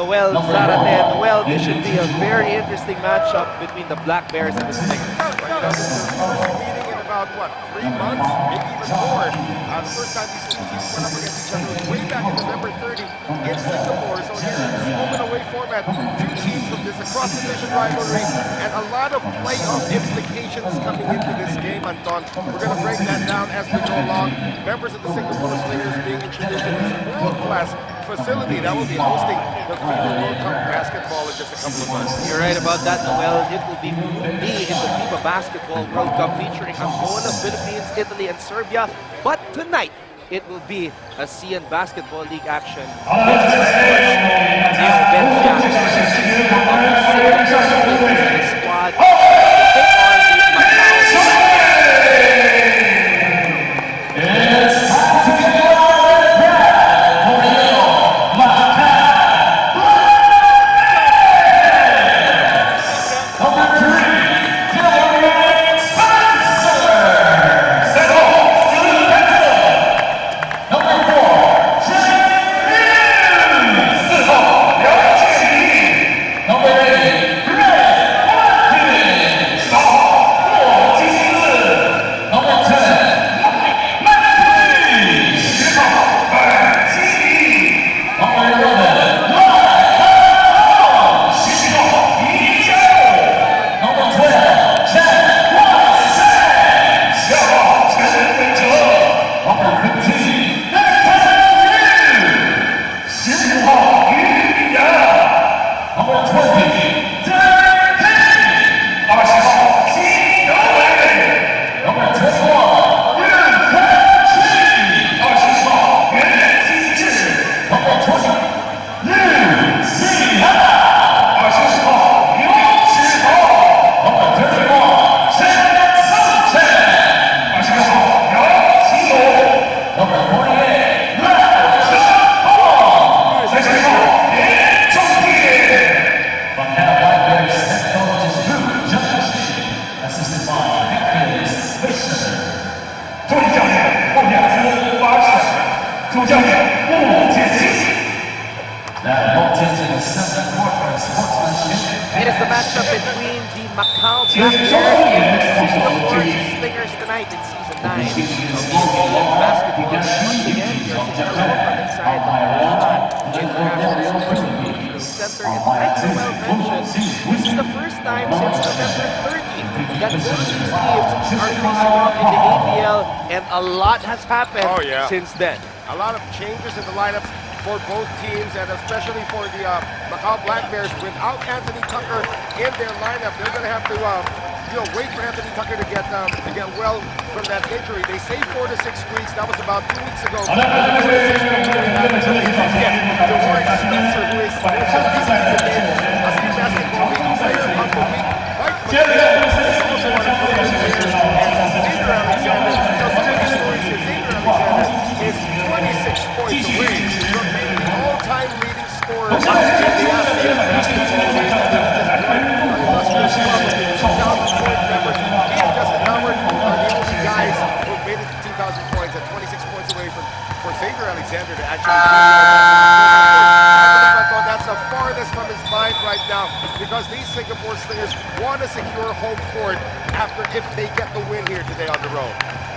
Noel Zarate. Noel, this should be a very interesting matchup between the Black Bears and the Slingers. Meeting in about, what, 3 months? Maybe even more. The first time these two teams went up against each other was way back in November 30 in Singapore. So here's this home-and-away format. Two teams from this across-division rivalry and a lot of playoff implications coming into this game, Anton. We're going to break that down as we go along. Members of the Singapore Slingers being introduced in this world-class facility that will be hosting the FIBA World Cup basketball in just a couple of months. You're right about that, Noel. It will be Group D in the FIBA Basketball World Cup featuring Angola, Philippines, Italy, and Serbia. But tonight, it will be ASEAN Basketball League action. Squad take on the Macau. It is the matchup between the Macau Black Bears and the Singapore Slingers tonight in Season 9 of ASEAN Basketball League. Once again, here's the show from inside the International Sports Communication Center. And like Noel mentioned, this is the first time since November 30th that both these teams are facing off in the ABL, and a lot has happened since then. A lot of changes in the lineups for both teams, and especially for the Macau Black Bears. Without Anthony Tucker in their lineup, they're going to have to wait for Anthony Tucker to get well from that injury. They say 4 to 6 weeks. That was about 2 weeks ago. The Warwick Spencer, who is just the game ASEAN Basketball League player of the week. Mike Miguel is also one of the players. And Xavier Alexander, some of these stories here, Xavier Alexander is 26 points away from being the all-time leading scorer in the ASEAN Basketball League. Illustrious club of the 2,000 point members. He and Justin Howard are the only guys who made it to 2,000 points at 26 points away for Xavier Alexander to actually that's the farthest from his mind right now, because these Singapore Slingers want to secure home court if they get the win here today on the road.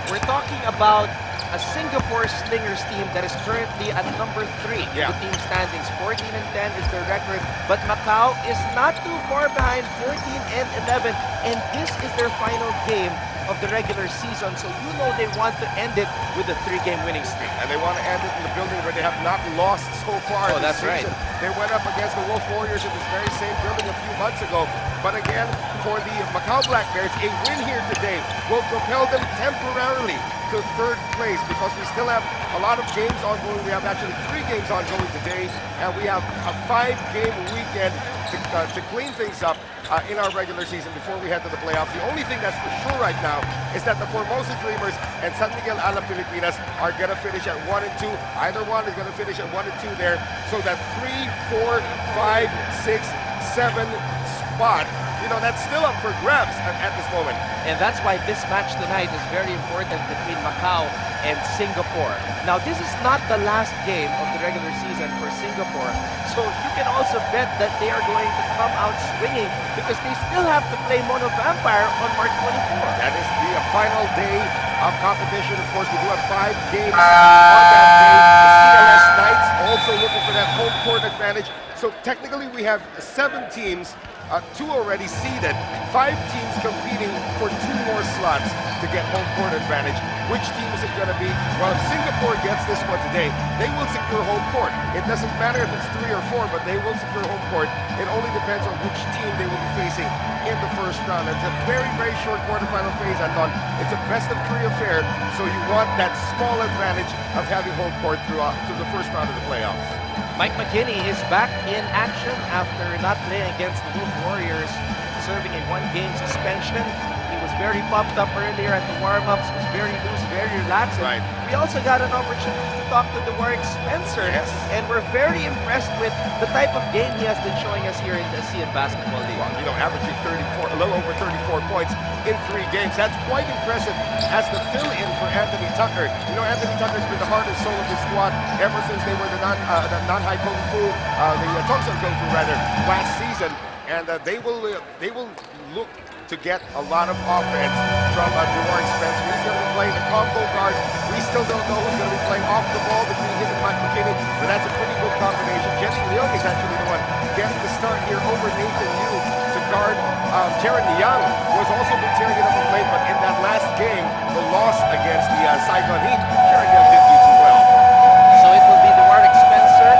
We're talking about a Singapore Slingers team that is currently at number 3 in the team standings. 14 and 10 is their record, but Macau is not too far behind, 14 and 11, and this is their final game of the regular season, so you know they want to end it with a 3-game winning streak. And they want to end it in the building where they have not lost so far this season. They went up against the Wolf Warriors in this very same building a few months ago. But again, for the Macau Black Bears, a win here today will propel them temporarily to 3rd place, because we still have a lot of games ongoing. We have actually 3 games ongoing today, and we have a 5-game weekend to clean things up in our regular season before we head to the playoffs. The only thing that's for sure right now is that the Formosa Dreamers and San Miguel Alab Pilipinas are going to finish at 1 and 2. Either one is going to finish at 1 and 2 there, so that 3, 4, 5, 6, 7 spot, you know, that's still up for grabs at this moment. And that's why this match tonight is very important between Macau and Singapore. Now, this is not the last game of the regular season for Singapore, so you can also bet that they are going to come out swinging because they still have to play Mono Vampire on March 24. That is the final day of competition. Of course, we do have 5 games on that day. The CLS Knights also looking for that home court advantage. So technically, we have 7 teams. 2 already seeded, 5 teams competing for 2 more slots to get home court advantage. Which team is it going to be? Well, if Singapore gets this one today, they will secure home court. It doesn't matter if it's 3 or 4, but they will secure home court. It only depends on which team they will be facing in the first round. It's a very, very short quarterfinal phase, Anton. It's a best of 3 affair, so you want that small advantage of having home court through the first round of the playoffs. Mike McKinney is back in action after not playing against the Wolf Warriors, serving a 1-game suspension. He was very pumped up earlier at the warm-ups, was very loose, very relaxed. Right. We also got an opportunity to talk to the Warwick Spencer, yes, and we're very impressed with the type of game he has been showing us here in the ASEAN Basketball League. Well, you know, averaging a little over 34 points in 3 games. That's quite impressive as the fill-in for Anthony Tucker. You know, Anthony Tucker's been the heart and soul of the squad ever since they were the non-high kung fu, the Tongsun Kung Fu rather, last season, and they will look to get a lot of offense from Warwick Spencer. He's going to be playing the combo guard. We still don't know who's going to be playing off the ball between him and Mike McKinney, but that's a pretty good combination. Jenny Leung is actually the one getting the start here over Nathan Yu to guard Jaron Young, who has also been tearing it up of late, but in that last game, the loss against the Saigon Heat, Jaron Young didn't do too well. So it will be the Warwick Spencer,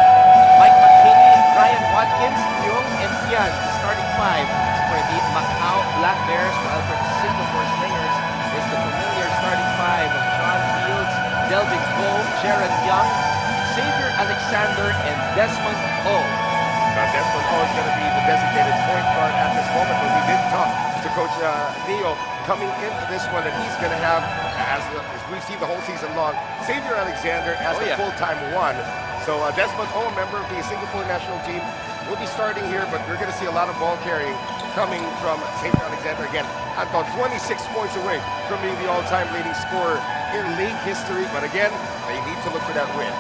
Mike McKinney, Ryan Watkins, Leung, and Tian, starting 5 for the Macau Black Bears, while for the Singapore Slingers is the familiar starting 5 of John Fields, Delvin Cole, Jaron Young, Xavier Alexander, and Desmond O. Desmond O is going to be the designated point guard at this moment, but we did talk to Coach Neo coming into this one that he's going to have, as we've seen the whole season long, Xavier Alexander as the full-time 1. So Desmond O, a member of the Singapore national team, will be starting here, but we're going to see a lot of ball carrying coming from Xavier Alexander again. Anton, 26 points away from being the all-time leading scorer in league history, but again, they need to look for that win.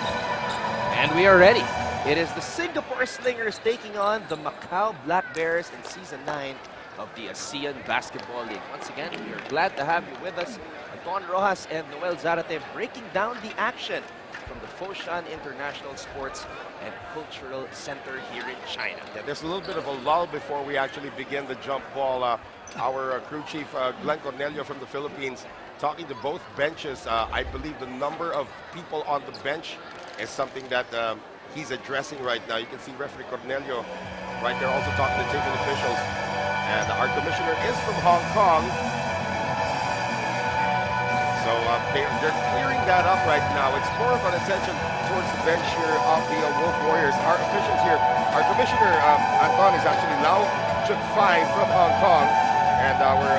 And we are ready. It is the Singapore Slingers taking on the Macau Black Bears in Season 9 of the ASEAN Basketball League. Once again, we are glad to have you with us. Anton Rojas and Noel Zarate breaking down the action from the Foshan International Sports and Cultural Center here in China. Yeah, there's a little bit of a lull before we actually begin the jump ball. Our crew chief, Glenn Cornelio from the Philippines, talking to both benches. I believe the number of people on the bench is something that he's addressing right now. You can see referee Cornelio right there also talking to taping officials. And our commissioner is from Hong Kong. So they're clearing that up right now. It's more of an attention towards the bench here of the Wolf Warriors. Our officials here, our commissioner, Anton, is actually Lau Chuk Fai from Hong Kong. And our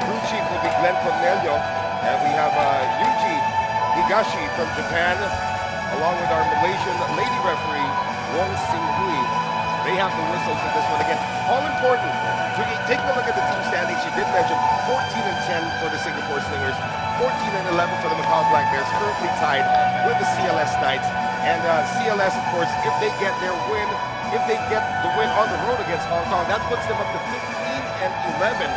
crew chief will be Glenn Cornelio. And we have Yuji Higashi from Japan, along with our Malaysian lady referee, Wong Sing Hui. They have the whistles in this one again. All important. Taking a look at the team standings, you did mention 14-10 for the Singapore Slingers, 14-11 for the Macau Black Bears, currently tied with the CLS Knights. And CLS, of course, if they get their win, if they get the win on the road against Hong Kong, that puts them up to 15-11.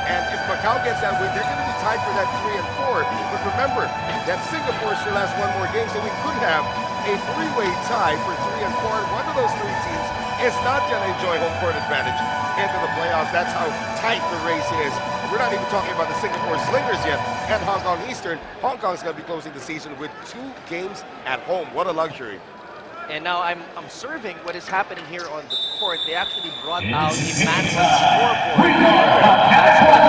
And if Macau gets that win, they're going to be tied for that 3-4. But remember that Singapore still has one more game, so we could have a 3-way tie for 3-4. One of those 3 teams is not going to enjoy home court advantage into the playoffs. That's how tight the race is. We're not even talking about the Singapore Slingers yet and Hong Kong Eastern. Hong Kong's going to be closing the season with 2 games at home. What a luxury. And now I'm observing what is happening here on the court. They actually brought out a massive scoreboard. That's what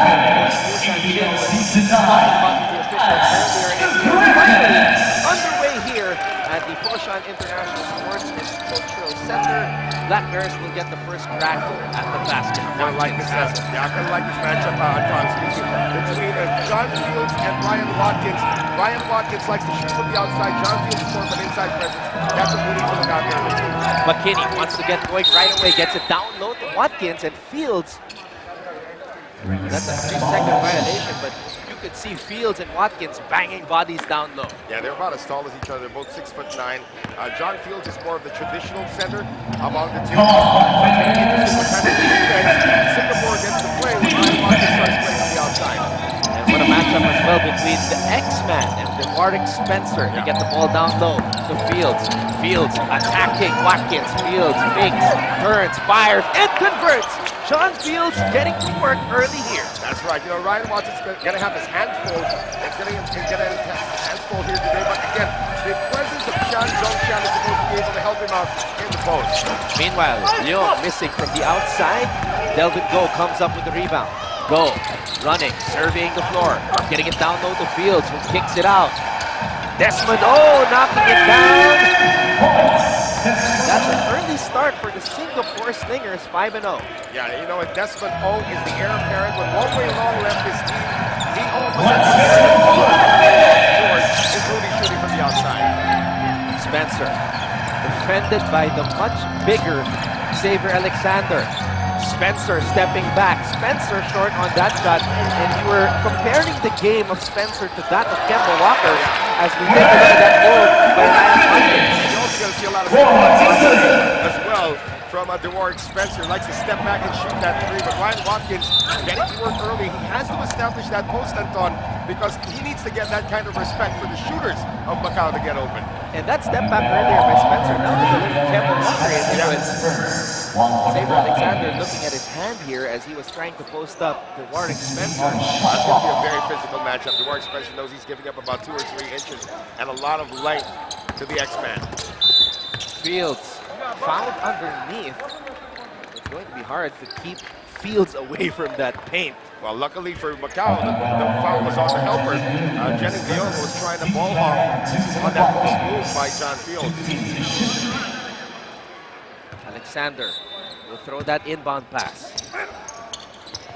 Foshan Jin was talking about the officials earlier. And we are finally underway here at the Foshan International Sports and Cultural Center. Black Bears will get the first crack at the basket. I like this matchup. Yeah, I kind of like this matchup, John, speaking between John Fields and Ryan Watkins. Ryan Watkins likes to shoot from the outside. John Fields is more of an inside presence. That's what we need to look out there. McKinney wants to get going right away, gets it down low to Watkins, and Fields. That's a 3-second violation, but you could see Fields and Watkins banging bodies down low. Yeah, they're about as tall as each other. They're both 6'9". John Fields is more of the traditional center among the two. Interesting what kind of defense Singapore gets to play when Ryan Watkins starts playing on the outside. And what a matchup as well between the X-Man and the Warwick Spencer. They get the ball down low to Fields. Fields attacking Watkins. Fields fakes, turns, fires, and converts. John Fields getting to work early here. That's right. You know, Ryan Watson's going to have his hands full. He's going to get his hands full here today. But again, the presence of Chan Zhongxian is supposed to be able to help him out in the post. Meanwhile, Leong missing from the outside. Delvin Go comes up with the rebound. Go, running, surveying the floor, getting it down low to Fields, who kicks it out. Desmond O knocking it down. That's an early start for the Singapore Slingers, 5-0. Yeah, you know what? Desmond O is the heir apparent. When One Way Long left his team, he almost had including shooting from the outside. Spencer, defended by the much bigger Xavier Alexander. Spencer stepping back. Spencer short on that shot. And you were comparing the game of Spencer to that of Kemba Walker as we take a look at that goal by Ryan Watkins. You're also going to see a lot of as well from DeWarrick Spencer. Likes to step back and shoot that three. But Ryan Watkins getting to work early. He has to establish that post, Anton, because he needs to get that kind of respect for the shooters of Macau to get open. And that step back earlier by Spencer, now there's a little Kemba Walker into it. Xavier Alexander looking at his hand here as he was trying to post up DeWarrick Spencer. That's going to be a very physical matchup. DeWarrick Spencer knows he's giving up about 2 or 3 inches and a lot of length to the X-Man. Fields fouled underneath. It's going to be hard to keep Fields away from that paint. Well, luckily for Macau, the foul was on the helper. Jenny Leong was trying to ball hawk on that post move by John Fields. Alexander will throw that inbound pass.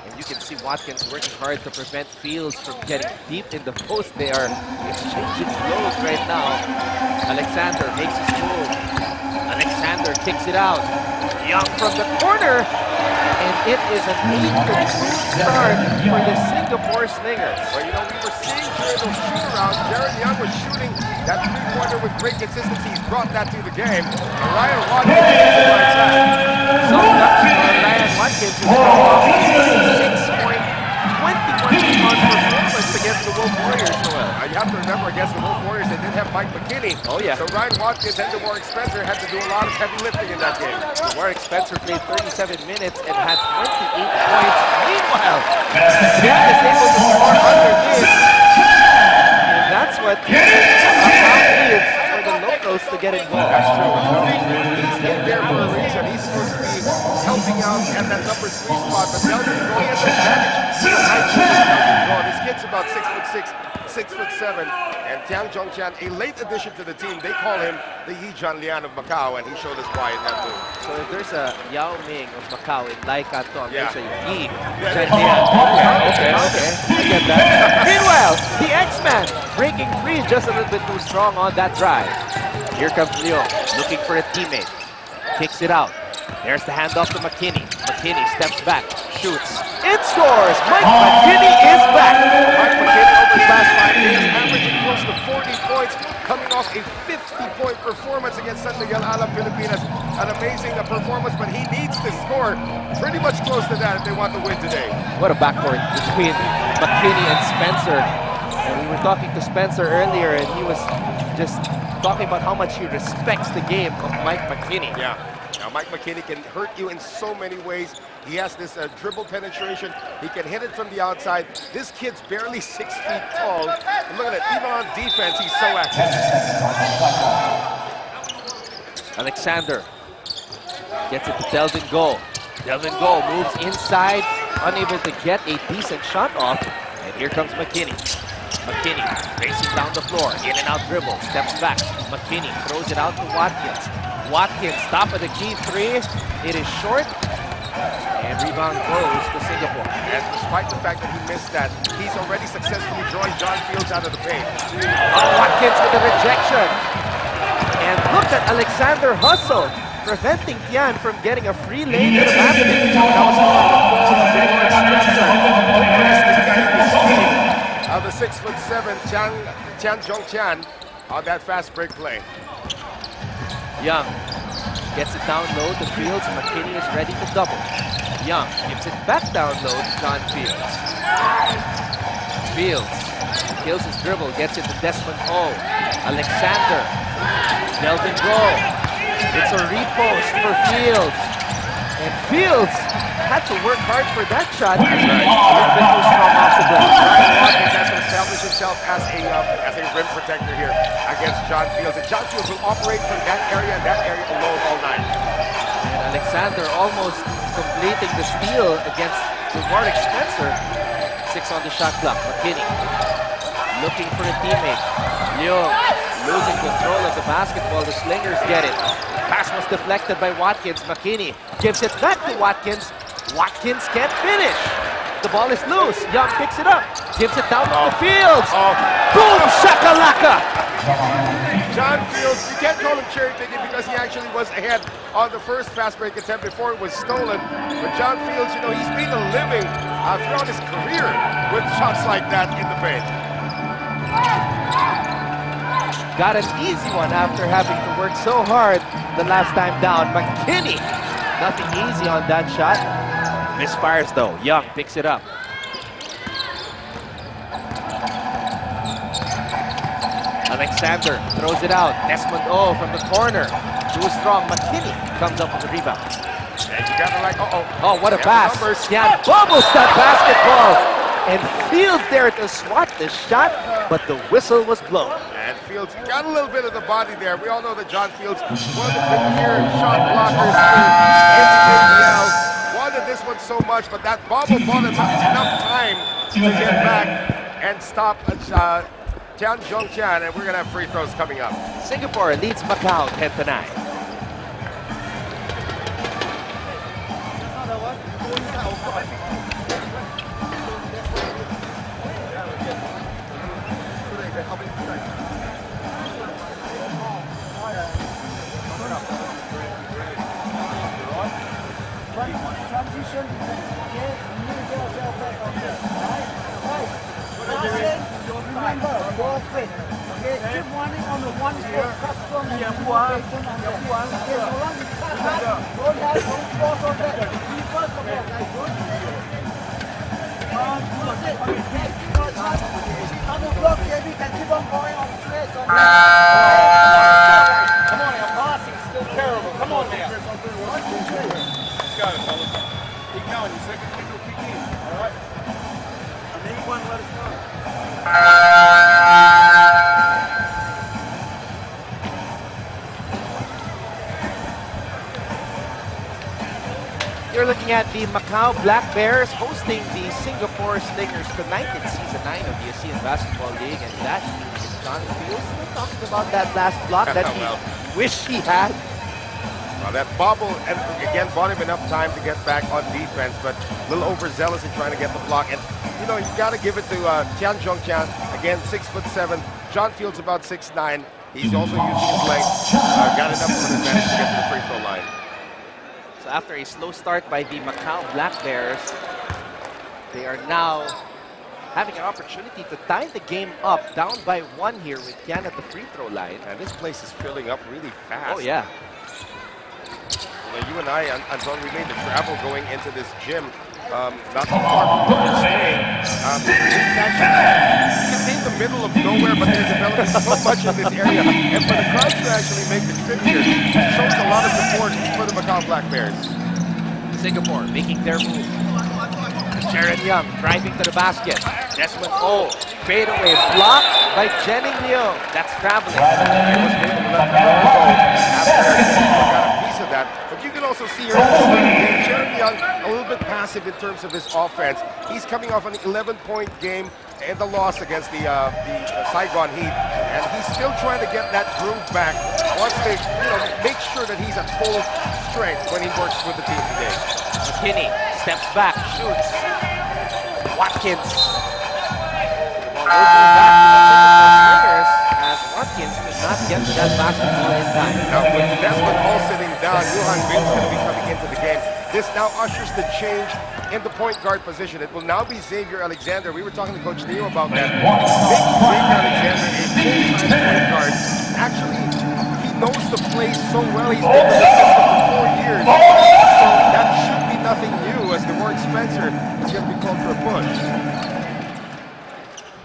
And you can see Watkins working hard to prevent Fields from getting deep in the post. They are exchanging blows right now. Alexander makes his move. Alexander kicks it out. Young from the corner. And it is an 8-2 start for the Singapore Slingers. Well, you know, we were seeing during those shoot-arounds, Jared Young was shooting that three-pointer with great consistency. He's brought that to the game. And Ryan Watkins is the right side. So lucky for Ryan Watkins, who's got 6-point, 21-point performance against the Wolf Warriors, Noel. You have to remember, against the Wolf Warriors, they did have Mike McKinney. Oh, yeah. So Ryan Watkins and DeWarrick Spencer had to do a lot of heavy lifting in that game. DeWarrick Spencer played 37 minutes and had 28 points. Meanwhile, Miguel is able to score under this. And that's what needs for the locals to get involved. That's true. He's in there for a reason. He's supposed to be helping out at that number 3 spot. But Delvin Go, he has an advantage. This kid's about 6'6", 6'7", and Tiang Zhongxian, a late addition to the team. They call him the Yi Jianlian of Macau, and he showed us why in that move. So if there's a Yao Ming of Macau in Lai Canton, there's a Yi Yeah. Jianlian. Okay, I get that. Meanwhile, the X-Man breaking free just a little bit too strong on that drive. Here comes Leong, looking for a teammate. Kicks it out. There's the handoff to McKinney. McKinney steps back, shoots, and scores! Mike McKinney is back! Mike McKinney over the last 5 days, averaging close to 40 points, coming off a 50-point performance against San Miguel Alab, Pilipinas. An amazing performance, but he needs to score pretty much close to that if they want to win today. What a backcourt between McKinney and Spencer. And we were talking to Spencer earlier, and he was just talking about how much he respects the game of Mike McKinney. Yeah. Now, Mike McKinney can hurt you in so many ways. He has this dribble penetration. He can hit it from the outside. This kid's barely 6 feet tall. And look at it, even on defense, he's so active. Alexander gets it to Delvin Go. Delvin Go moves inside, unable to get a decent shot off. And here comes McKinney. McKinney racing down the floor, in and out dribble, steps back, McKinney throws it out to Watkins. Watkins, top of the key three. It is short. And rebound goes to Singapore. And despite the fact that he missed that, he's already successfully drawing John Fields out of the paint. Watkins with the rejection. And look at Alexander hustle, preventing Tian from getting a free lane to the basket. The 6'7" Tian Zhongqian on that fast break play. Young gets it down low to Fields. McKinney is ready to double. Young gives it back down low to John Fields. Fields kills his dribble, gets it to Desmond O. Alexander, Delvin Rowe. It's a repost for Fields. And Fields had to work hard for that shot. That's right. A little bit too strong off the glass. Watkins has to establish himself as a rim protector here against John Fields. And John Fields will operate from that area alone all night. And Alexander almost completing the steal against the Warwick Spencer. 6 on the shot clock. McKinney looking for a teammate. Leung losing control of the basketball. The Slingers get it. Pass was deflected by Watkins. McKinney gives it back to Watkins. Watkins can't finish. The ball is loose. Young picks it up. Gives it down to the Fields. Boom shakalaka. John Fields, you can't call him cherry picking because he actually was ahead on the first fast break attempt before it was stolen. But John Fields, you know, he's made a living throughout his career with shots like that in the paint. Got an easy one after having to work so hard the last time down. McKinney, nothing easy on that shot. Misfires though. Young picks it up. Alexander throws it out. Desmond O from the corner. Too strong. McKinney comes up with the rebound. And you gotta like, oh, what a pass. Tian bubbles that basketball. And Fields there to swat the shot, but the whistle was blown. And Fields got a little bit of the body there. We all know that John Fields, one of the premier shot blockers in the ABL, wanted this one so much, but that bubble bought him enough time to get back and stop Tian Zhongqian, and we're gonna have free throws coming up. Singapore leads Macau 10-9. You're looking at the Macau Black Bears hosting the Singapore Slingers tonight in Season 9 of the ASEAN Basketball League, and that is John Fields still talking about that last block that he wished he had. Well, that bobble, and again, bought him enough time to get back on defense, but a little overzealous in trying to get the block. And, you know, you got to give it to Tian Zhongqian, again, 6'7". John Fields about 6'9". He's also using his legs. Got enough of an advantage to get to the free throw line. So after a slow start by the Macau Black Bears, they are now having an opportunity to tie the game up, down by 1 here with Tian at the free throw line. And this place is filling up really fast. Oh, yeah. Well, you and I, Anton, we made the travel going into this gym not too far from where we're staying. It's in the middle of nowhere, but they're developing so much in this area. And for the crowds to actually make the trip here, it shows a lot of support for the Macau Black Bears. Singapore making their move. Jaron Young driving to the basket. Desmond O, fadeaway, blocked by Jenny Leung. That's traveling. He was able to let the ball go after got a piece of that. But you can also see here Jaron Young a little bit passive in terms of his offense. He's coming off an 11-point game in the loss against the Saigon Heat. And he's still trying to get that groove back. Wants to, make sure that he's at full strength when he works with the team today. McKinney steps back, shoots. Watkins. The ball will go back to the Slingers as Watkins could not get to that basketball in time. Now with Desmond all sitting down, Johan Vince is going to be coming into the game. This now ushers the change in the point guard position. It will now be Xavier Alexander. We were talking to Coach Neo about that. Xavier Alexander is full-time point guard. Actually, he knows the place so well. He's been with the system for 4 years. So that should be nothing new as DeWard Spencer is going to be called for a push.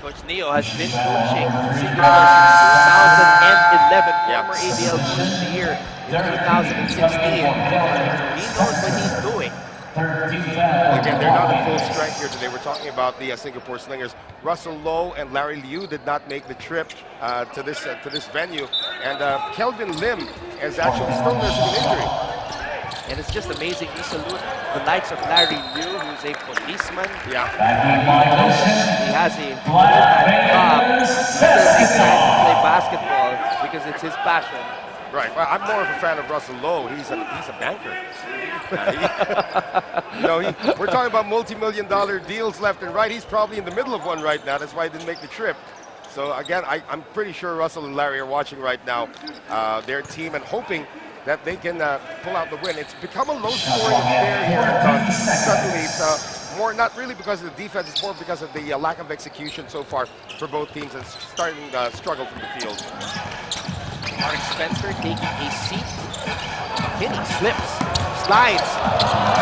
Coach Neo has been coaching since 2011, former ABL Coach of the Year in 2016. He knows what he's doing. Again, they're not at full strength here today. We're talking about the Singapore Slingers. Russell Lowe and Larry Liu did not make the trip to this venue, and Kelvin Lim is actually still nursing an injury. And it's just amazing. We salute the likes of Larry Liu, who's a policeman. Yeah. He has a full-time job. He still gets time to play basketball because it's his passion. Right. Well, I'm more of a fan of Russell Lowe. He's a banker. We're talking about multi-million-dollar deals left and right. He's probably in the middle of one right now. That's why he didn't make the trip. So again, I'm pretty sure Russell and Larry are watching right now their team and hoping that they can pull out the win. It's become a low-scoring affair here. Suddenly, it's more not really because of the defense. It's more because of the lack of execution so far for both teams and starting to struggle from the field. Mark Spencer taking a seat. McKinney slips, slides,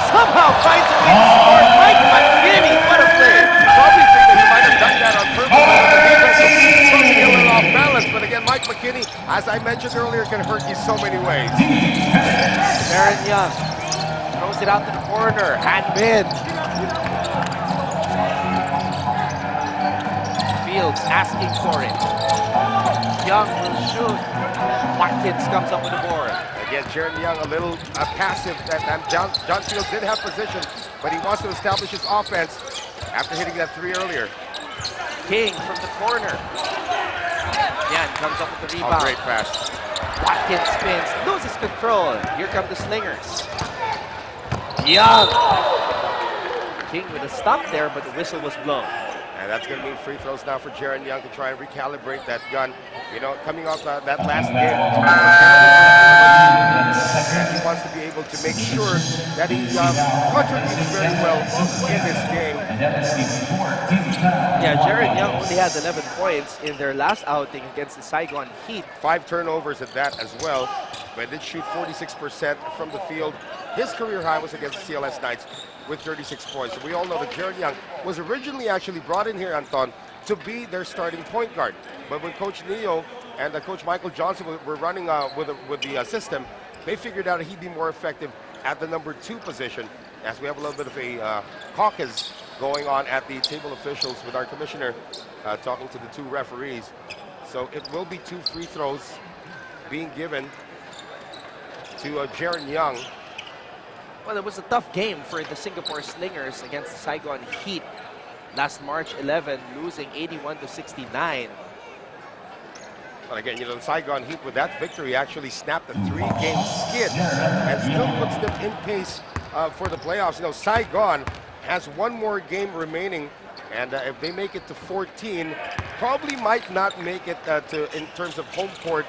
somehow finds a way to score. Mike McKinney, what a play! Probably think that he might have done that on purpose. The defense is probably a little off balance, but again, Mike McKinney, as I mentioned earlier, can hurt you so many ways. Darren Young throws it out to the corner, hand mid. Fields asking for it. Young will shoot. Watkins comes up with the board. Again, Jaron Young a little passive. John Fields did have position, but he wants to establish his offense after hitting that three earlier. King from the corner. Yan comes up with the rebound. Oh, great pass. Watkins spins, loses control. Here come the Slingers. Young. King with a stop there, but the whistle was blown. And that's going to mean free throws now for Jaron Young to try and recalibrate that gun. Coming off that last game, he wants to be able to make sure that he contributes very well in this game. Yeah, Jaron Young only had 11 points in their last outing against the Saigon Heat. 5 turnovers at that as well, but did shoot 46% from the field. His career high was against the CLS Knights with 36 points. So we all know that Jaron Young was originally actually brought in here, Anton, to be their starting point guard. But when Coach Neo and Coach Michael Johnson were running with the system, they figured out he'd be more effective at the number 2 position, as we have a little bit of a caucus going on at the table officials with our commissioner talking to the 2 referees. So it will be 2 free throws being given to Jaron Young. Well, it was a tough game for the Singapore Slingers against the Saigon Heat last March 11, losing 81-69. But again, the Saigon Heat with that victory actually snapped a 3-game skid and still puts them in pace for the playoffs. Saigon has 1 more game remaining, and if they make it to 14, probably might not make it in terms of home court.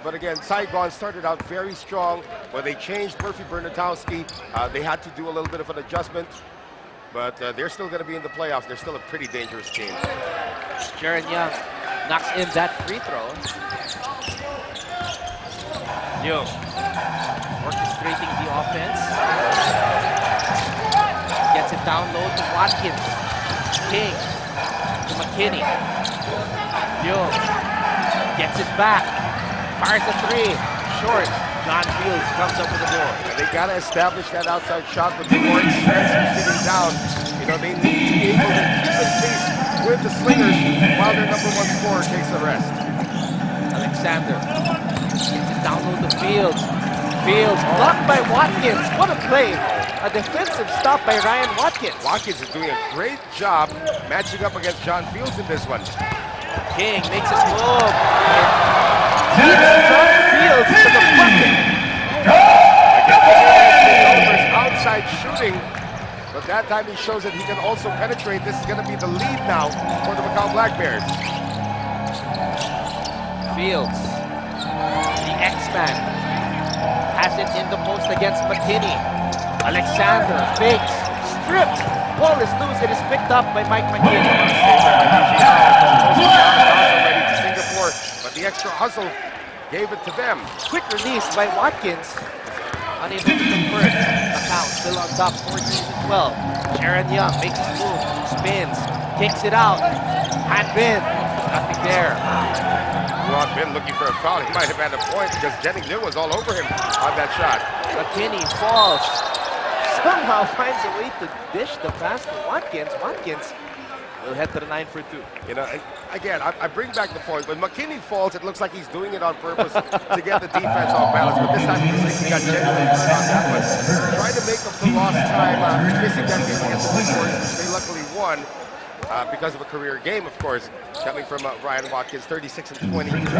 But again, Saigon started out very strong. When they changed Murphy Bernatowski, they had to do a little bit of an adjustment. But they're still going to be in the playoffs. They're still a pretty dangerous team. Jaron Young knocks in that free throw. Young orchestrating the offense. Gets it down low to Watkins. King to McKinney. Young gets it back. Fires a 3, short. John Fields comes up with the ball. They got to establish that outside shot with Warren Spencer sitting down. They need to be able to keep in pace with the Slingers while their number 1 scorer takes a rest. Alexander gets it down low to Fields. Fields blocked by Watkins. What a play! A defensive stop by Ryan Watkins. Watkins is doing a great job matching up against John Fields in this one. King makes his move. Beats John Fields to the bucket. Again, outside shooting. But that time he shows that he can also penetrate. This is going to be the lead now for the Macau Black Bears. Fields, the X-Man, has it in the post against McKinney. Alexander fakes, stripped. Ball is loose. It is picked up by Mike McKinney. Ready to Singapore, but the extra hustle gave it to them. Quick release by Watkins. Unable to convert. Macau still on top, 14-12. Sharon Young makes his move, spins, kicks it out. Hand bin, nothing there. Ron Bin looking for a foul. He might have had a point because Jennings Liu was all over him on that shot. McKinney falls. Somehow finds a way to dish the pass to Watkins. Watkins will head to the 9 for 2. You know, again, I bring back the point. When McKinney falls, it looks like he's doing it on purpose to get the defense off balance. But this time, he got genuinely on that one. Trying to make up for lost time, missing that game against the Warriors. They luckily won because of a career game, of course, coming from Ryan Watkins, 36-21 against the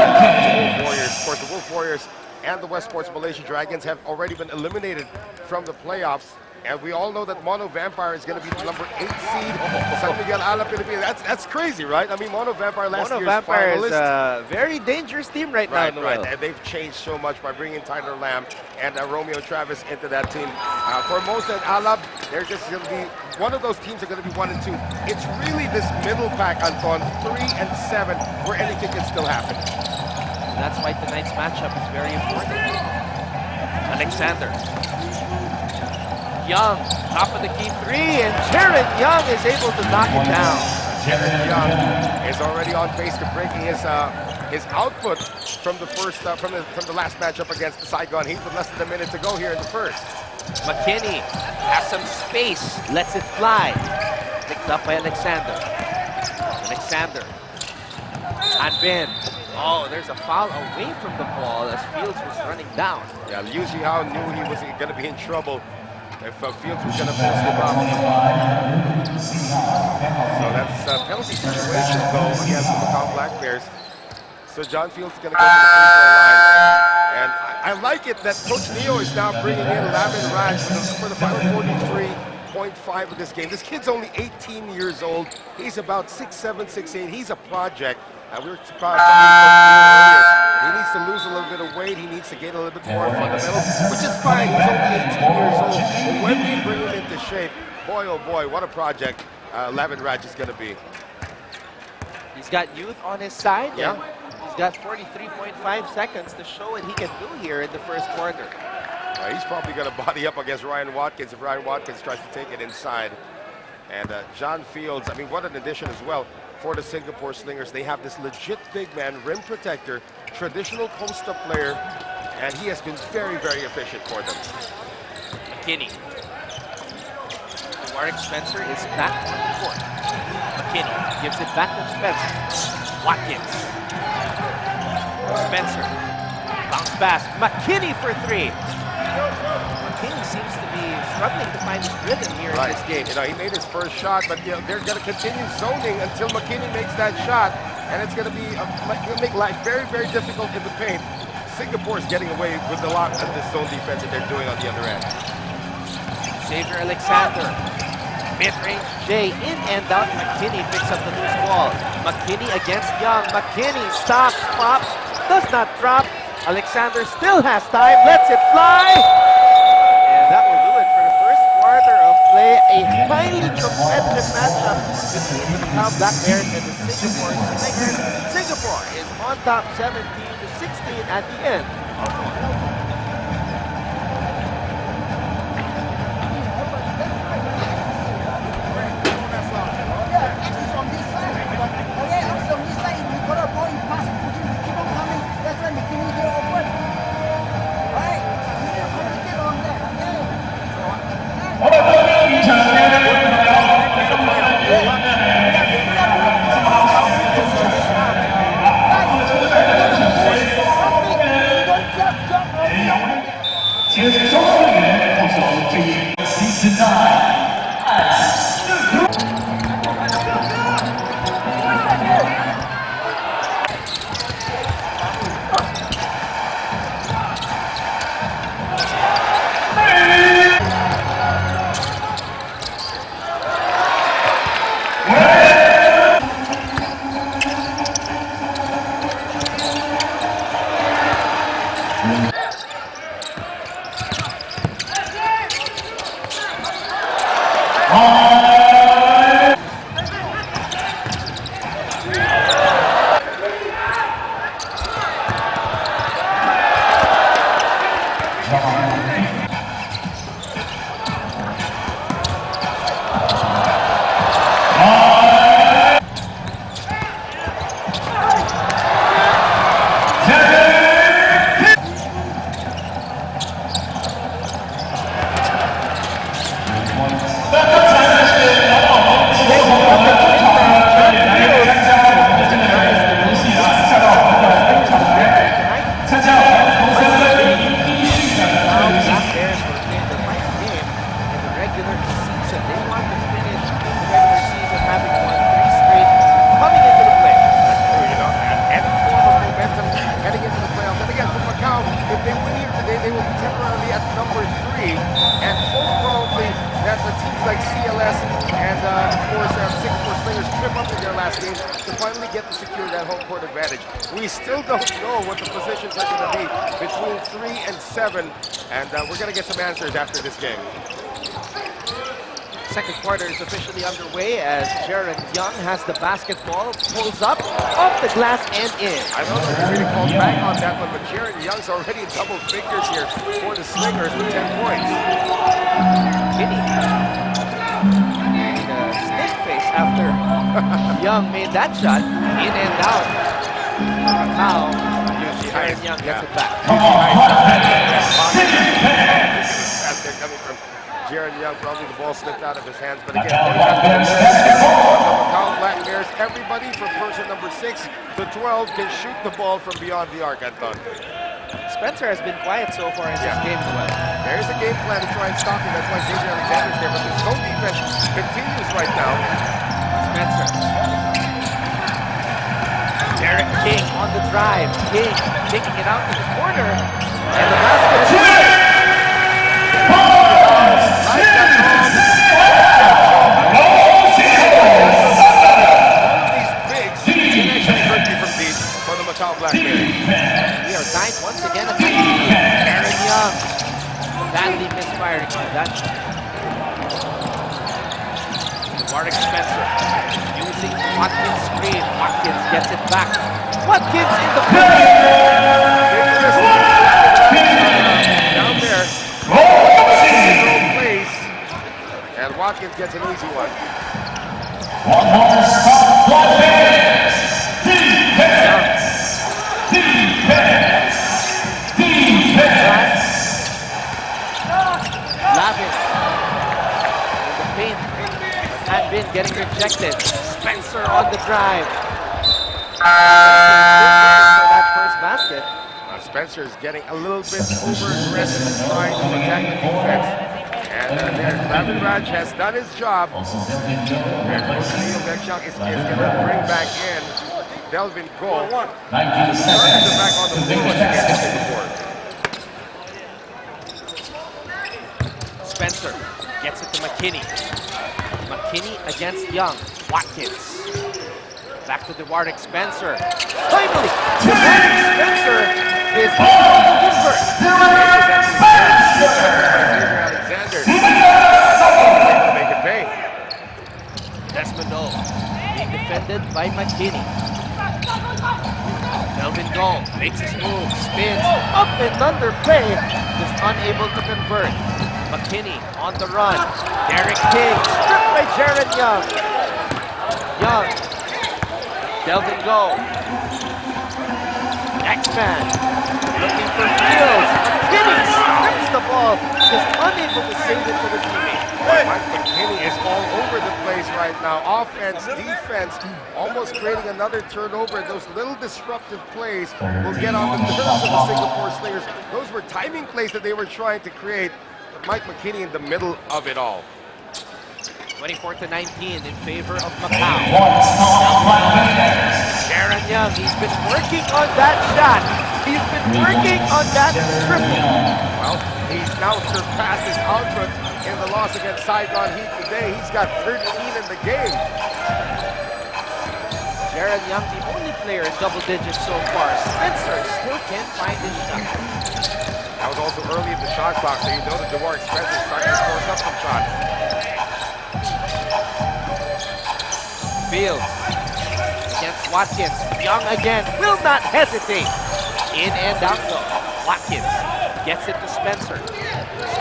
Wolf Warriors. Of course, the Wolf Warriors and the West Sports Malaysia Dragons have already been eliminated from the playoffs. And we all know that Mono Vampire is going to be the number 8 seed. San Miguel, Alab, Pilipinas. That's crazy, right? I mean, Mono Vampire last year's Vampire finalist. Is a very dangerous team right now. Right. And they've changed so much by bringing Tyler Lamb and Romeo Travis into that team. Formosa and Alab, they're just going to be one of those teams are going to be 1 and 2. It's really this middle pack, Anton, 3 and 7, where anything can still happen. And that's why tonight's matchup is very important. Alexander. Young, top of the key 3, and Jared Young is able to knock it down. Jared Young is already on pace to breaking his output from the first from the last matchup against the Saigon Heat with less than a minute to go here in the first. McKinney has some space, lets it fly. Picked up by Alexander. Alexander. And Ben. Oh, there's a foul away from the ball as Fields was running down. Yeah, Liu Zihao knew he was going to be in trouble if Fields was going to post him up. So that's a penalty situation, though, against the Macau Black Bears. So John Fields is going to go to the free throw line. And I like it that Coach Neo is now bringing in Lavin Raj for the final 43.5 of this game. This kid's only 18 years old. He's about 6'7", 6'8". He's a project. We were surprised earlier. He needs to lose a little bit of weight. He needs to gain a little bit more fundamentals, which is fine. He's only 18 years old. But when we bring him into shape, boy, oh boy, what a project Lavin Raj is going to be. He's got youth on his side. Yeah. He's got 43.5 seconds to show what he can do here in the first quarter. He's probably going to body up against Ryan Watkins if Ryan Watkins tries to take it inside. And John Fields, I mean, what an addition as well for the Singapore Slingers. They have this legit big man, rim protector, traditional post-up player, and he has been very, very efficient for them. McKinney. Warwick Spencer is back on the court. McKinney gives it back to Spencer. Watkins. Spencer. Bounce pass. McKinney for 3. McKinney seems to be struggling to find his rhythm here in this game. You know, he made his first shot, but you know, they're going to continue zoning until McKinney makes that shot, and it's going to be make life very, very difficult in the paint. Singapore is getting away with a lot of this zone defense that they're doing on the other end. Xavier Alexander. Mid-range J in and out. McKinney picks up the loose ball. McKinney against Young. McKinney stops, pops, does not drop. Alexander still has time, lets it fly. And that will do it for the first quarter of play. A highly competitive matchup between the Macau Black Bears and the Singapore Slingers. Singapore is on top 17-16 at the end of one. at number 3, and hope probably that the teams like CLS and of course Singapore Slingers trip up in their last game to finally get to secure that home court advantage. We still don't know what the positions are going to be between 3 and 7, and we're going to get some answers after this game. Second quarter is officially underway as Jaron Young has the basketball, pulls up, off the glass and in. I don't know if you really called back on that one, but Jaron Young's already in double figures here for the Slingers with 10 points. Kinney made a snake face after Young made that shot. In and out. Now, Jaron Young gets it back. They're coming from Jaron Young, probably the ball slipped out of his hands, but again, the Macau Black Bears, everybody from person number 6 to 12 can shoot the ball from beyond the arc, Anton. Spencer has been quiet so far in this game as well. There's a game plan to try and stop him, that's why Xavier Alexander's there, but the zone defense continues right now. Spencer. Derek King on the drive. King taking it out to the corner, and the basket is good. Macau Black Bears. We are tied once again at 19. Jaron Young badly misfiring on that shot. Warwick Spencer using Watkins' screen. Watkins gets it back. Watkins in the paint. Down there. Place. And Watkins gets an easy one. Lavin in the paint had been getting rejected. Spencer on the drive. For that first basket. Spencer is getting a little bit over-aggressive trying to attack the defense. And there, Lavin Raj has done his job. And Miguel is going to bring back in Delvin Gold. Starting to back on the floor once again in Singapore. Spencer gets it to McKinney. McKinney against Young. Watkins. Back to the Warwick Spencer. Finally, the Warwick Spencer is first. Alexander. Make it pay. Desmond O being defended by McKinney. Delvin Gold makes his move, spins, up and under play, just unable to convert. McKinney on the run. Derek King stripped by Jaron Young. Young. Delvin Gold. X-Man looking for Fields. McKinney strips the ball, just unable to save it for the teammate. Mike McKinney is all over the place right now. Offense, defense, almost creating another turnover. Those little disruptive plays will get on the nerves of the Singapore Slingers. Those were timing plays that they were trying to create. Mike McKinney in the middle of it all. 24-19 in favor of Macau. Jaron Young, he's been working on that shot. He's been working on that triple. Well, he's now surpassed his output in the loss against Saigon Heat today. He's got 13 in the game. Jaron Young, the only player in double digits so far. Spencer still can't find his shot. That was also early in the shot clock, so you know that Warwick Spencer is starting to score some shots. Fields against Watkins. Young again, will not hesitate. In and out though. Watkins gets it to Spencer.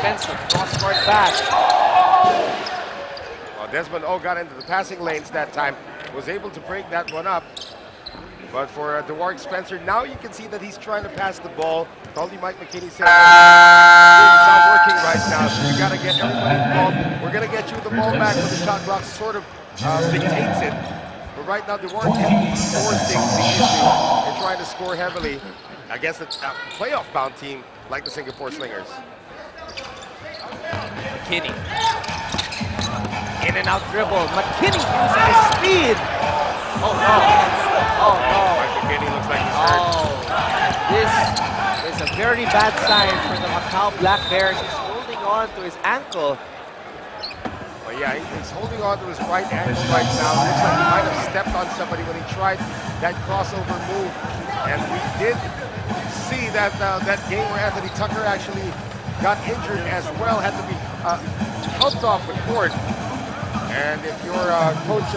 Spencer cross-court pass. Well, Desmond O got into the passing lanes that time. Was able to break that one up. But for Warwick Spencer, now you can see that he's trying to pass the ball. Probably Mike McKinney said, it's not working right now, so we got to get everybody involved. We're going to get you the ball back when the shot clock sort of dictates it. But right now, Warwick is forcing the issue and trying to score heavily against a playoff-bound team like the Singapore Slingers. McKinney. In and out dribble. McKinney using his speed. Oh no. Oh no. Mike McKinney looks like he's hurt. Oh, this is It's a very bad sign for the Macau Black Bears. He's holding on to his ankle. Well, yeah, he's holding on to his right ankle right now. Looks like he might have stepped on somebody when he tried that crossover move. And we did see that that game where Anthony Tucker actually got injured as well, had to be helped off the court. And if you're Coach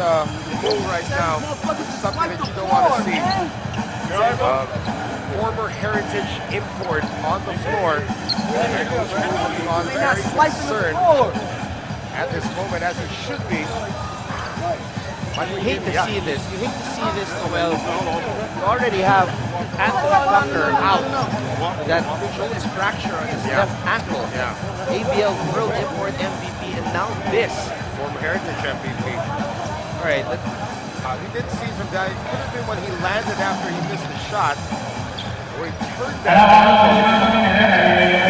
Mo right now, this is something that you don't want to see. Former Heritage import on the floor. And Coach Mo looking on very concerned at this moment, as he should be. But you hate to see this. You hate to see this, Noel. You already have Anthony Tucker out. That shows fracture on his left ankle. ABL World Import MVP, and now this. Former Heritage MVP. All right, we did see from that. It could have been when he landed after he missed the shot, where he turned that.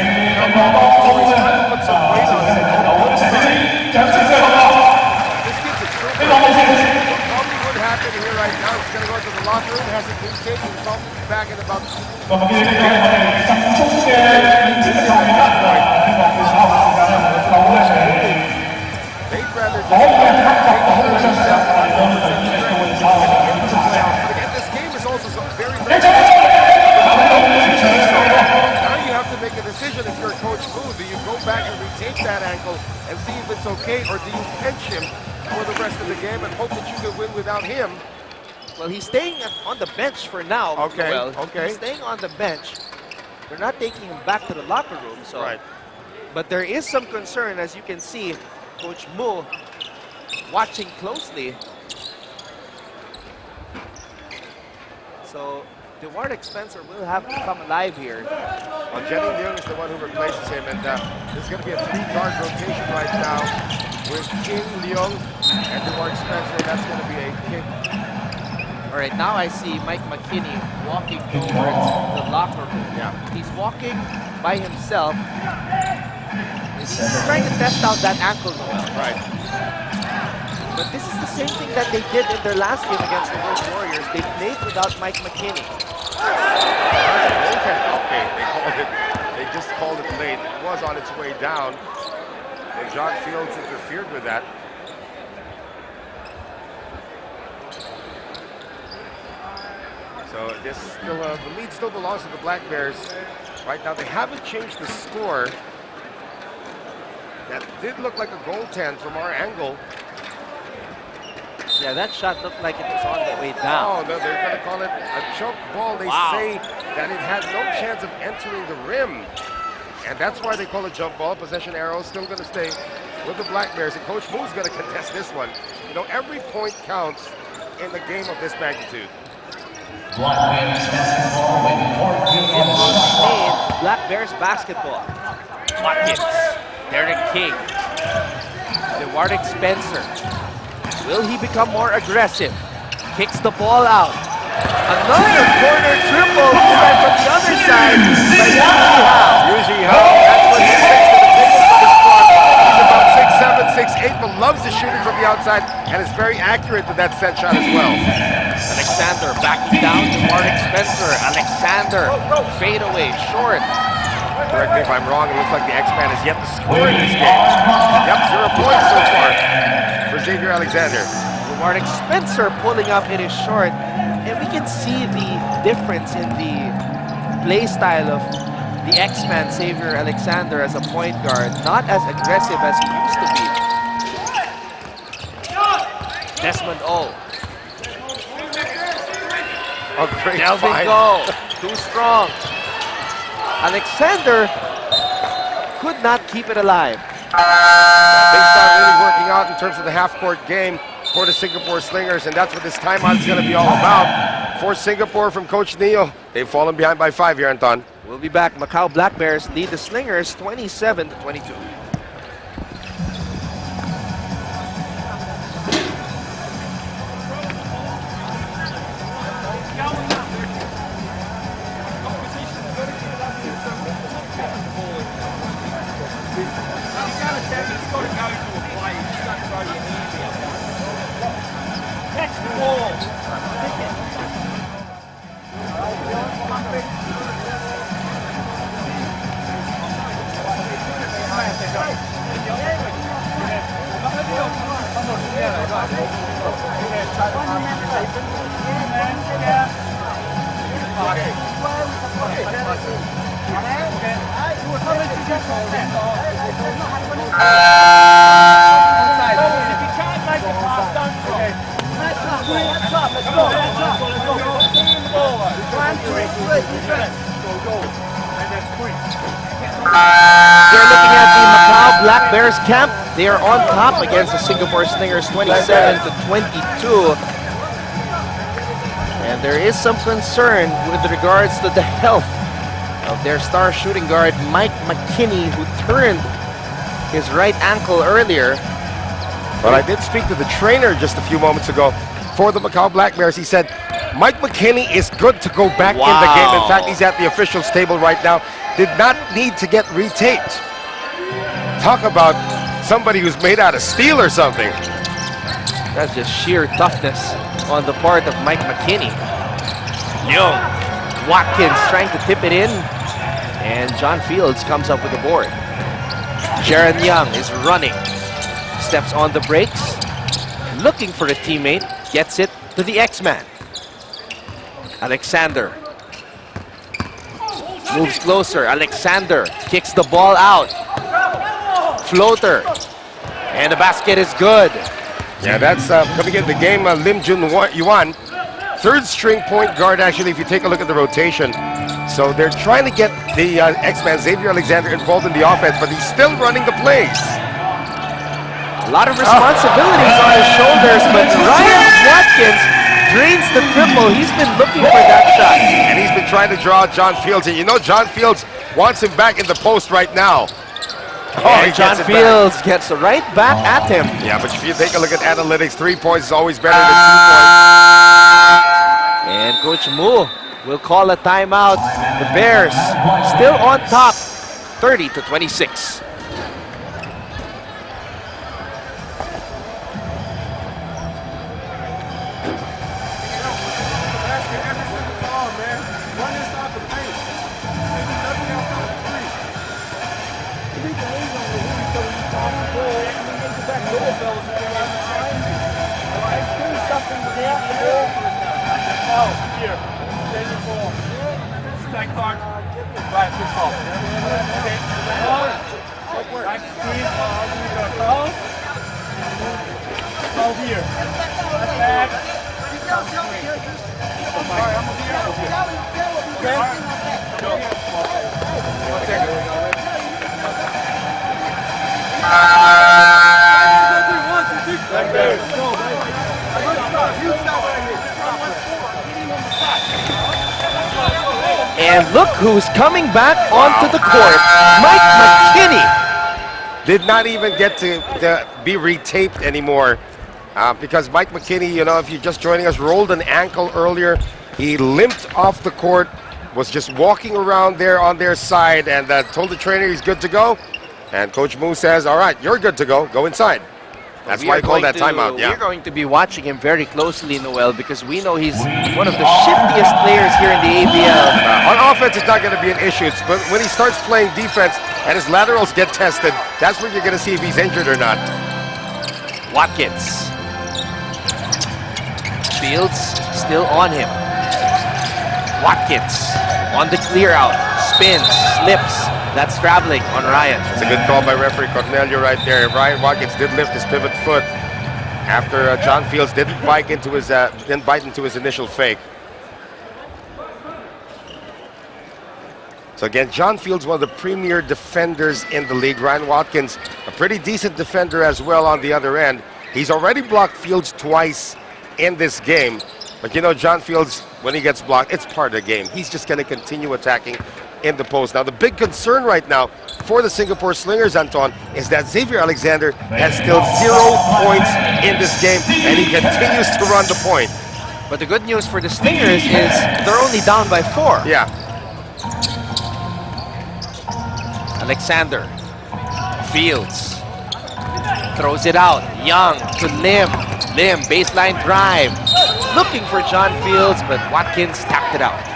He's trying to put some weight on it. This kid's a trooper. Probably what happened here right now. He's going to go to the locker room. Hasn't been taken. He's probably back in about. They'd rather just again, this game is also very, very now you have to make a decision if you're Coach Wu. Do you go back and retake that ankle and see if it's okay, or do you bench him for the rest of the game and hope that you can win without him? well, he's staying on the bench for now. Okay, Noel. okay. He's staying on the bench. They're not taking him back to the locker room. So. Right. But there is some concern, as you can see, Coach Mo watching closely. So Dewardick Spencer will have to come alive here. Well, Jenny Leung is the one who replaces him, and this is going to be a three-guard rotation right now with King, Leung, and Dewardick Spencer. That's going to be a kick. All right, now I see Mike McKinney walking towards the locker room. Yeah. He's walking by himself. He's trying to test out that ankle. Right. But this is the same thing that they did in their last game against the Wolf Warriors. They played without Mike McKinney. Okay, they just called it late. It was on its way down, and John Fields interfered with that. So this still, the lead still belongs to the Black Bears. Right now, they haven't changed the score. That did look like a goaltend from our angle. Yeah, that shot looked like it was on the way down. Oh, no, they're going to call it a choke ball. They say that it had no chance of entering the rim. And that's why they call it jump ball. Possession arrow still going to stay with the Black Bears. And Coach Moo's going to contest this one. You know, every point counts in the game of this magnitude. Black Bears basketball with 14 Black Bears basketball. Watkins, Derek King, Dewardick Spencer. Will he become more aggressive? Kicks the ball out. Another corner triple, this time from the other side by Yuji Hao. That's what he takes to the biggest of the squad. He's about 6'7", 6'8", but loves the shooting from the outside and is very accurate with that set shot as well. Alexander backing down to Dewardick Spencer. Alexander, fade away, short. Correct me if I'm wrong, it looks like the X-Man has yet to score in this game. Yep, 0 points so far for Xavier Alexander. Dewardick Spencer pulling up, it is short. And we can see the difference in the play style of the X-Man Xavier Alexander as a point guard. Not as aggressive as he used to be. Desmond O. A great Delvin find. Go, too strong. Alexander could not keep it alive. Things start really working out in terms of the half-court game for the Singapore Slingers, and that's what this timeout is going to be all about. For Singapore from Coach Neo, they've fallen behind by 5 here, Anton. We'll be back. Macau Black Bears lead the Slingers 27-22. They're looking at the Macau Black Bears camp. They are on top against the Singapore Slingers 27-22. And there is some concern with regards to the health of their star shooting guard, Mike McKinney, who turned his right ankle earlier. But I did speak to the trainer just a few moments ago for the Macau Black Bears. He said Mike McKinney is good to go back in the game. In fact, he's at the officials table right now. Did not need to get retaped. Talk about somebody who's made out of steel or something. That's just sheer toughness on the part of Mike McKinney. Young. Watkins trying to tip it in. And John Fields comes up with the board. Jaron Young is running. Steps on the brakes. Looking for a teammate. Gets it to the X-Man. Alexander. Moves closer. Alexander kicks the ball out. Floater. And the basket is good. Yeah, that's coming in the game, Lim Jun Yuan. Third string point guard, actually, if you take a look at the rotation. So they're trying to get the X-Man Xavier Alexander involved in the offense, but he's still running the plays. A lot of responsibilities on his shoulders, but Ryan Watkins drains the triple. He's been looking for that shot. And he's been trying to draw John Fields. And you know John Fields wants him back in the post right now. And John Fields gets right back at him. Yeah, but if you take a look at analytics, 3 points is always better than 2 points. And Coach Mu will call a timeout. The Bears still on top, 30-26. And look who's coming back onto the court, Mike McKinney. Did not even get to be retaped anymore because Mike McKinney, you know, if you're just joining us, rolled an ankle earlier. He limped off the court, was just walking around there on their side and told the trainer he's good to go. And Coach Mu says, all right, you're good to go. Go inside. That's why I called that timeout. Yeah. We're going to be watching him very closely, Noel, because we know he's one of the shiftiest players here in the ABL. On offense, it's not going to be an issue. But when he starts playing defense and his laterals get tested, that's when you're going to see if he's injured or not. Watkins. Fields still on him. Watkins on the clear out. Spins, slips. That's traveling on Ryan. It's a good call by referee Cornelio right there. Ryan Watkins did lift his pivot foot after John Fields didn't bite into his initial fake. So again, John Fields, one of the premier defenders in the league. Ryan Watkins, a pretty decent defender as well on the other end. He's already blocked Fields twice in this game. But you know, John Fields, when he gets blocked, it's part of the game. He's just going to continue attacking in the post. Now, the big concern right now for the Singapore Slingers, Anton, is that Xavier Alexander has still 0 points in this game, and he continues to run the point. But the good news for the Slingers is they're only down by 4. Yeah. Alexander. Fields. Throws it out. Young to Lim. Lim, baseline drive. Looking for John Fields, but Watkins tapped it out.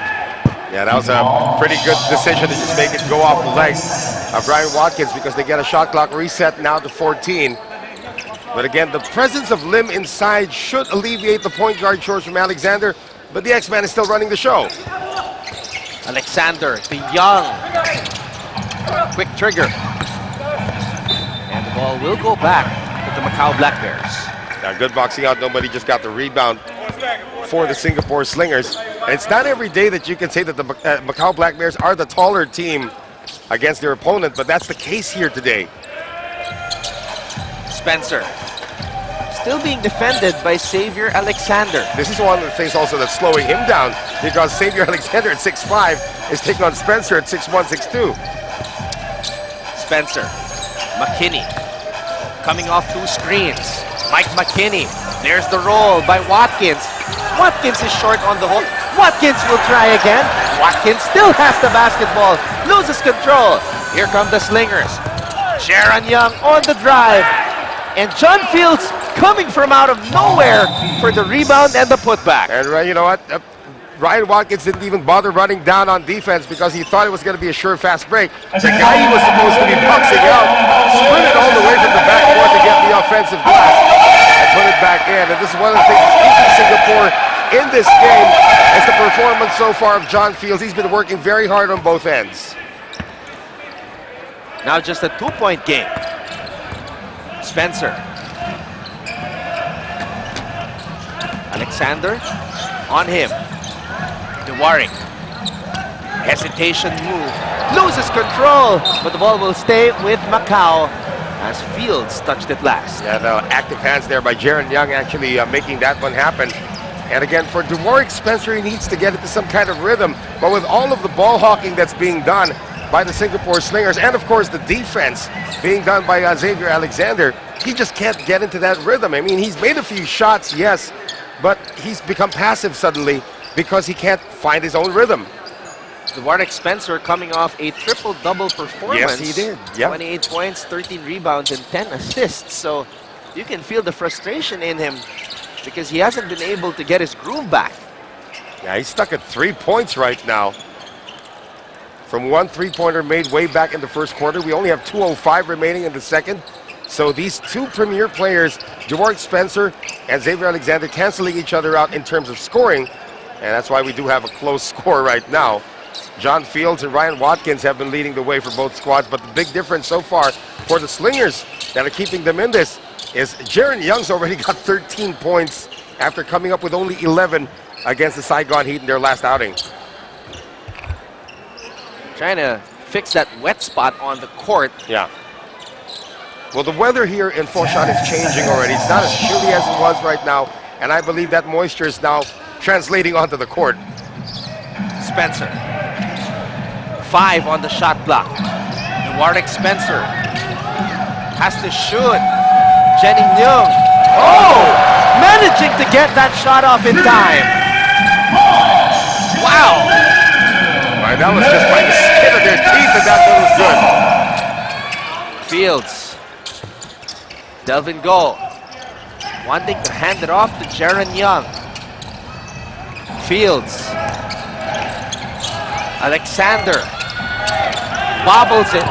Yeah, that was a pretty good decision to just make it go off the legs. of Ryan Watkins because they get a shot clock reset now to 14. But again, the presence of Lim inside should alleviate the point guard chores from Alexander, but the X-Man is still running the show. Alexander, the young. Quick trigger. And the ball will go back to the Macau Black Bears. Good boxing out. Nobody just got the rebound for the Singapore Slingers. And it's not every day that you can say that the Macau Black Bears are the taller team against their opponent, but that's the case here today. Spencer. Still being defended by Xavier Alexander. This is one of the things also that's slowing him down because Xavier Alexander at 6'5" is taking on Spencer at 6'1", 6'2". Spencer. McKinney. Coming off 2 screens. Mike McKinney. There's the roll by Watkins. Watkins is short on the hook. Watkins will try again. Watkins still has the basketball. Loses control. Here come the Slingers. Jaron Young on the drive. And John Fields coming from out of nowhere for the rebound and the putback. And you know what? Ryan Watkins didn't even bother running down on defense because he thought it was going to be a sure fast break. The guy he was supposed to be boxing out sprinted all the way from the backcourt to get the offensive glass and put it back in. And this is one of the things that's keeping Singapore in this game is the performance so far of John Fields. He's been working very hard on both ends. Now just a 2-point game. Spencer. Alexander on him. Dewari. Hesitation move. Loses control, but the ball will stay with Macau as Fields touched it last. Yeah, the active hands there by Jaron Young actually making that one happen. And again, for DeWarrick Spencer, he needs to get into some kind of rhythm. But with all of the ball hawking that's being done by the Singapore Slingers, and of course the defense being done by Xavier Alexander, he just can't get into that rhythm. I mean, he's made a few shots, yes, but he's become passive suddenly because he can't find his own rhythm. DeWarrick Spencer coming off a triple-double performance. Yes, he did. Yep. 28 points, 13 rebounds, and 10 assists. So you can feel the frustration in him because he hasn't been able to get his groove back. Yeah, he's stuck at 3 points right now. From 1 3-pointer made way back in the first quarter, we only have 2:05 remaining in the second. So these 2 premier players, DeWarrick Spencer and Xavier Alexander, canceling each other out in terms of scoring. And that's why we do have a close score right now. John Fields and Ryan Watkins have been leading the way for both squads, but the big difference so far for the Slingers that are keeping them in this is Jaron Young's already got 13 points after coming up with only 11 against the Saigon Heat in their last outing. Trying to fix that wet spot on the court. Yeah. Well, the weather here in Foshan is changing already. It's not as chilly as it was right now, and I believe that moisture is now translating onto the court. Spencer. 5 on the shot clock. DeWarrick Spencer has to shoot. Jenning Young. Oh! Managing to get that shot off in time. Wow! Right, that was just by the skin of their teeth, and that was good. Fields. Delvin Goal. Wanting to hand it off to Jaron Young. Fields. Alexander. Bobbles it.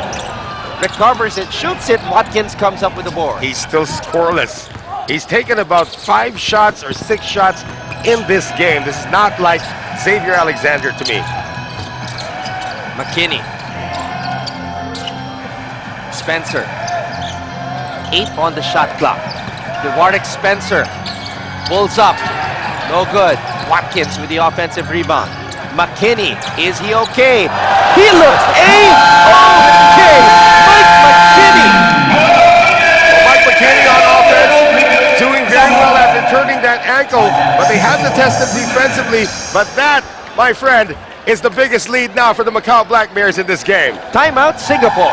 Recovers it. Shoots it. Watkins comes up with the board. He's still scoreless. He's taken about 5 shots or 6 shots in this game. This is not like Xavier Alexander to me. McKinney. Spencer. 8 on the shot clock. DeWarrick Spencer. Pulls up. No good. Watkins with the offensive rebound. McKinney. Is he okay? He looks A-okay. Mike McKinney. Well, Mike McKinney on offense, doing very well after turning that ankle, but they have to test him defensively. But that, my friend, is the biggest lead now for the Macau Black Bears in this game. Timeout, Singapore.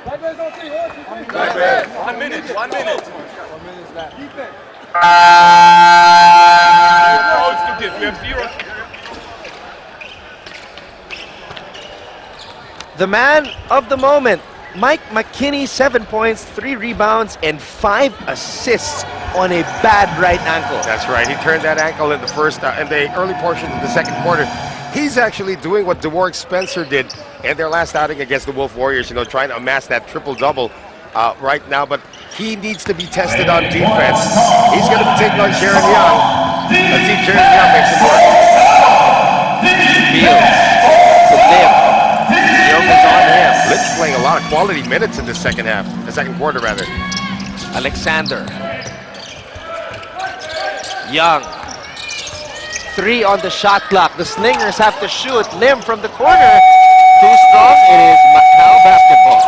1 minute. 1 minute. We have 0. The man of the moment, Mike McKinney, 7 points, 3 rebounds, and 5 assists on a bad right ankle. That's right. He turned that ankle in the early portion of the second quarter. He's actually doing what DeWark Spencer did in their last outing against the Wolf Warriors, trying to amass that triple-double right now, but he needs to be tested on defense. He's going to be taking on Jaron Young. Let's see if Jaron Young makes it work. Fields to Lim. Young is on him. Lynch playing a lot of quality minutes in the second quarter rather. Alexander. Young. 3 on the shot clock. The Slingers have to shoot. Lim from the corner. Too strong. It is Macau basketball.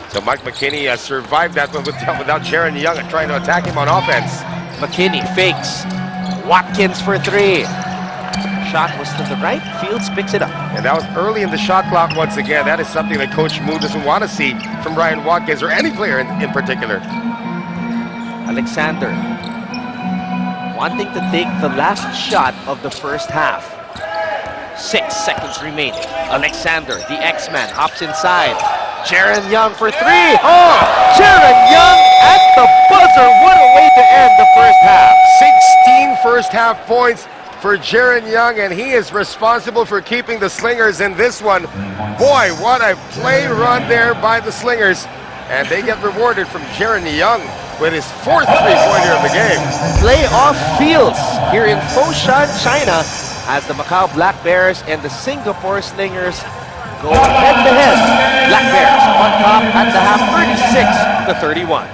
So Mike McKinney survived that one without Jaron Young trying to attack him on offense. McKinney fakes. Watkins for 3. Shot was to the right. Fields picks it up. And that was early in the shot clock once again. That is something that Coach Moo doesn't want to see from Ryan Watkins or any player in particular. Alexander wanting to take the last shot of the first half. 6 seconds remaining. Alexander, the X-Man, hops inside. Jaron Young for 3. Oh! Jaron Young at the buzzer. What a way to end the first half. 16 first half points for Jaron Young, and he is responsible for keeping the Slingers in this one. Boy, what a play run there by the Slingers. And they get rewarded from Jaron Young with his 4th three-pointer of the game. Playoff Fields here in Foshan, China, as the Macau Black Bears and the Singapore Slingers go head-to-head. Black Bears on top at the half, 36-31.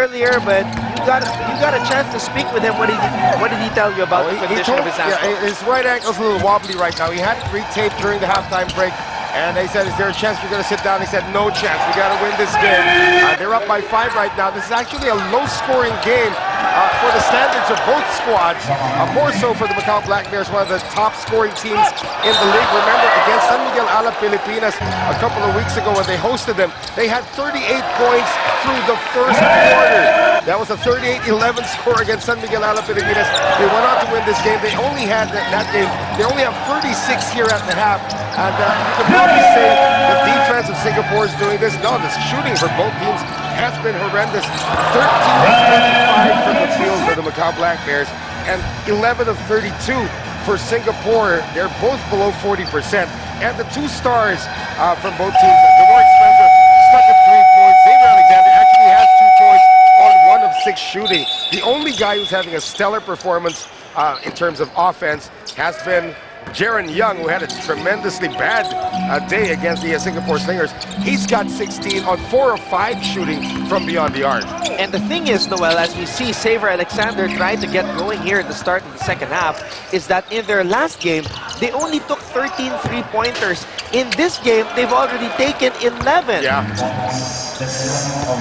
earlier, but you got a chance to speak with him. What did he tell you about the condition of his ankle? Yeah, his right ankle's a little wobbly right now. He had it retaped during the halftime break. And they said, is there a chance you're going to sit down? He said, no chance. We got to win this game. They're up by 5 right now. This is actually a low-scoring game for the standards of both squads. More so for the Macau Black Bears, one of the top-scoring teams in the league. Remember, against San Miguel, Alab, Pilipinas, a couple of weeks ago when they hosted them, they had 38 points through the first quarter. That was a 38-11 score against San Miguel, Alab, Pilipinas. They went on to win this game. They only had that game. They only have 36 here at the half. And you can probably say the defense of Singapore is doing this. No, the shooting for both teams has been horrendous. 13 of 25 from the field for the Macau Black Bears, and 11 of 32 for Singapore. They're both below 40%. And the two stars from both teams, Demarc Spencer stuck at 3 points. Xavier Alexander actually has 2 points on 1 of 6 shooting. The only guy who's having a stellar performance in terms of offense has been Jaron Young, who had a tremendously bad day against the Singapore Slingers. He's got 16 on 4 of 5 shooting from beyond the arc. And the thing is, Noel, as we see Xavier Alexander trying to get going here at the start of the second half, is that in their last game, they only took 13 three-pointers. In this game, they've already taken 11. Yeah.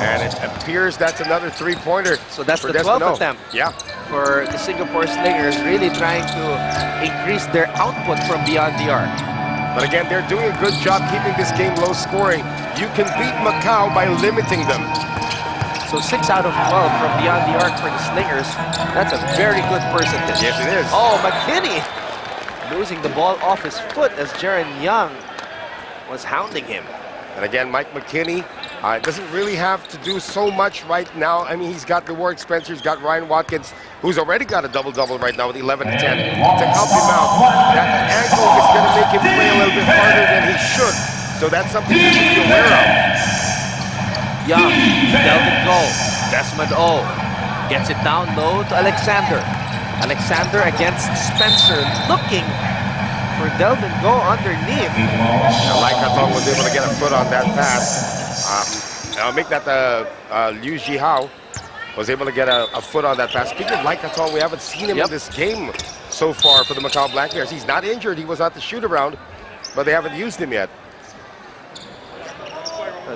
And it appears that's another three-pointer. So that's the 12th attempt. Yeah. For the Singapore Slingers, really trying to increase their output from beyond the arc. But again, they're doing a good job keeping this game low scoring. You can beat Macau by limiting them. So 6 out of 12 from beyond the arc for the Slingers. That's a very good percentage. Yes, it is. Oh, McKinney losing the ball off his foot as Jaron Young was hounding him. And again, Mike McKinney doesn't really have to do so much right now. I mean, he's got Demarc Spencer, he's got Ryan Watkins, who's already got a double-double right now with 11 and 10 to help him out. That ankle is going to make him play a little bit harder than he should. So that's something you should be aware of. Young, Delvin Go, Desmond O gets it down low to Alexander. Alexander against Spencer, looking for Delvin Go underneath. Lai Katong was able to get a foot on that pass. I'll make that Liu Jihao was able to get a foot on that pass. Speaking of Lai Katong, we haven't seen him in this game so far for the Macau Black Bears. He's not injured. He was at the shoot-around, but they haven't used him yet.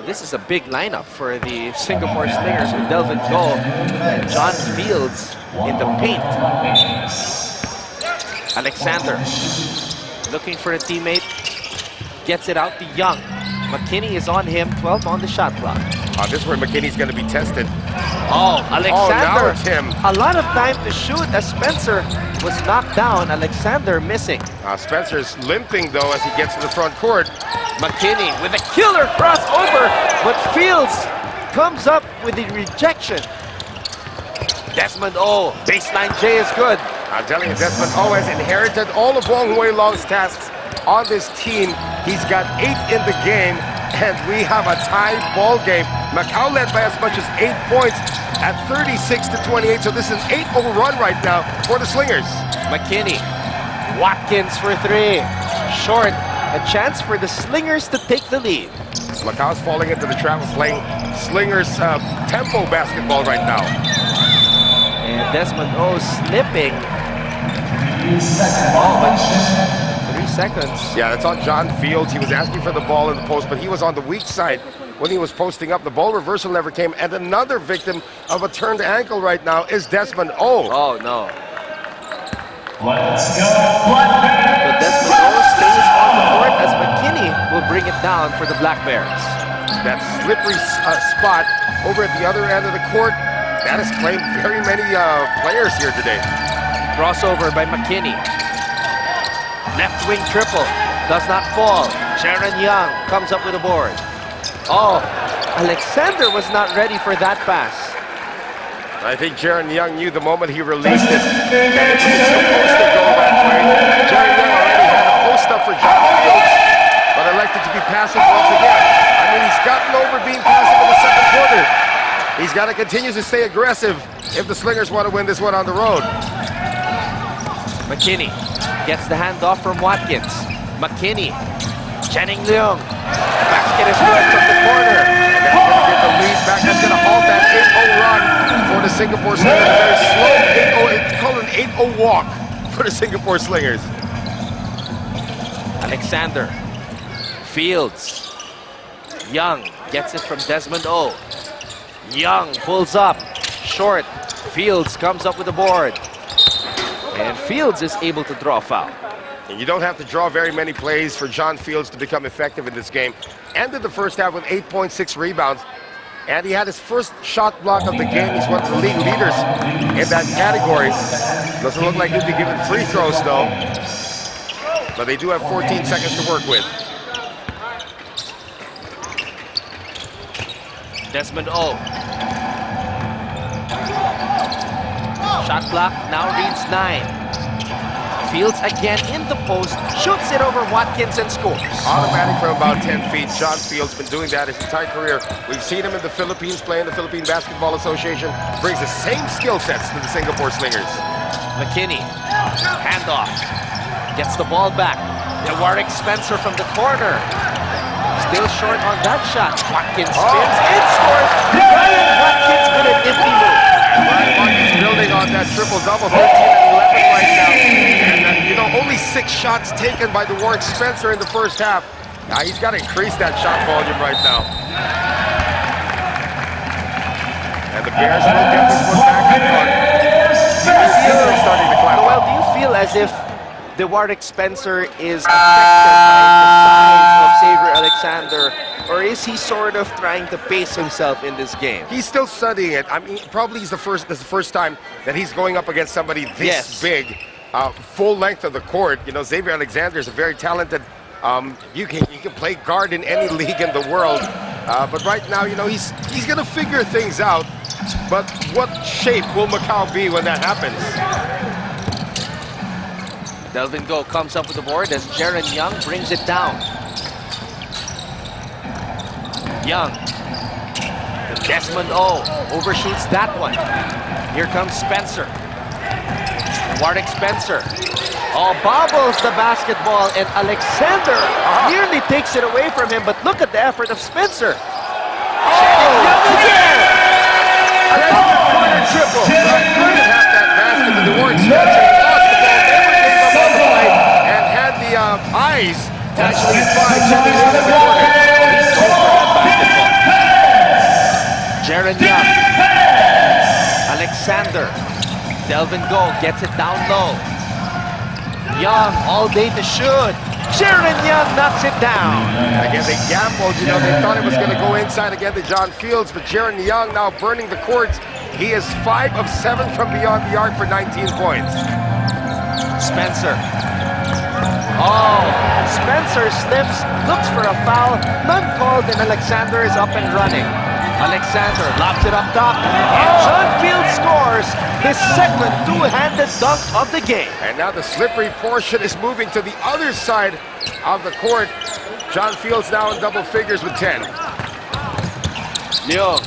This is a big lineup for the Singapore Slingers with Delvin Go and John Fields in the paint. Alexander looking for a teammate, gets it out to Young. McKinney is on him, 12 on the shot clock. This is where McKinney's going to be tested. Oh, Alexander. Now it's him. A lot of time to shoot as Spencer was knocked down. Alexander missing. Spencer's limping, though, as he gets to the front court. McKinney with a killer crossover, but Fields comes up with the rejection. Desmond O, baseline J is good. I'm telling you, Desmond O has inherited all of Wong Hui Long's tasks on this team. He's got 8 in the game, and we have a tie ball game. Macau led by as much as 8 points at 36-28, so this is an 8-0 run right now for the Slingers. McKinney, Watkins for 3, short. A chance for the Slingers to take the lead. Macau's falling into the trap of playing Slingers tempo basketball right now. And Desmond O slipping. Oh, but 3 seconds. Yeah, that's on John Fields. He was asking for the ball in the post, but he was on the weak side when he was posting up. The ball reversal never came. And another victim of a turned ankle right now is Desmond O. Oh, no. Let's go, Black Bears! But Desmond O stays on the court as McKinney will bring it down for the Black Bears. That slippery spot over at the other end of the court, that has claimed very many players here today. Crossover by McKinney. Left wing triple. Does not fall. Jaron Young comes up with a board. Oh, Alexander was not ready for that pass. I think Jaron Young knew the moment he released it that it was supposed to go that way. Jaron Young already had a post up for John Fields, but elected to be passive once again. I mean, he's gotten over being passive in the second quarter. He's got to continue to stay aggressive if the Slingers want to win this one on the road. McKinney gets the handoff from Watkins. McKinney, Channing Leung. Basket is good from the corner. And that's going to get the lead back. That's going to halt that 8-0 run the Singapore Slingers. Very slow 8-0. It's called an 8-0 walk for the Singapore Slingers. Alexander. Fields. Young gets it from Desmond O. Young pulls up. Short. Fields comes up with the board. And Fields is able to draw a foul. And you don't have to draw very many plays for John Fields to become effective in this game. Ended the first half with 8.6 rebounds. And he had his first shot block of the game. He's one of the league leaders in that category. Doesn't look like he'll be given free throws though. But they do have 14 seconds to work with. Desmond O. Shot block now reads 9. Fields again in the post, shoots it over Watkins and scores. Automatic from about 10 feet. John Fields been doing that his entire career. We've seen him in the Philippines play in the Philippine Basketball Association. Brings the same skill sets to the Singapore Slingers. McKinney, handoff, gets the ball back. Warwick Spencer from the corner. Still short on that shot. Watkins spins and scores. Ryan Watkins with an empty move. Ryan Watkins building on that triple-double, 13 and 11 right now. And you know, only 6 shots taken by the Warwick Spencer in the first half. Now he's got to increase that shot volume right now. And the Bears will get this one back in front. They're starting to climb Well, up. do you feel as if the Warwick Spencer is affected by the size of Xavier Alexander, or is he sort of trying to pace himself in this game? He's still studying it. I mean, probably this is the first time that he's going up against somebody this big, full length of the court. You know, Xavier Alexander is a very talented. You can play guard in any league in the world, but right now, you know, he's gonna figure things out. But what shape will Macau be when that happens? Delvin Go comes up with the board as Jaron Young brings it down. Young. Desmond O overshoots that one. Here comes Spencer. Warwick Spencer. Oh, bobbles the basketball, and Alexander nearly takes it away from him, but look at the effort of Spencer. Young again! Another corner triple. Couldn't have that basket, but the Warwick Spencer lost the ball, never gave up on the play, and had the eyes to actually find Jimmy in the corner. Jaron Young. Alexander. Delvin Go gets it down low. Young all day to shoot. Jaron Young knocks it down. Again, they gambled, you know, they thought it was going to go inside again to John Fields, but Jaron Young now burning the courts. He is 5 of 7 from beyond the arc for 19 points. Spencer. Oh, Spencer slips, looks for a foul, none called, and Alexander is up and running. Alexander lobs it up top, and John Fields scores his second two-handed dunk of the game. And now the slippery portion is moving to the other side of the court. John Fields now in double figures with 10. Leung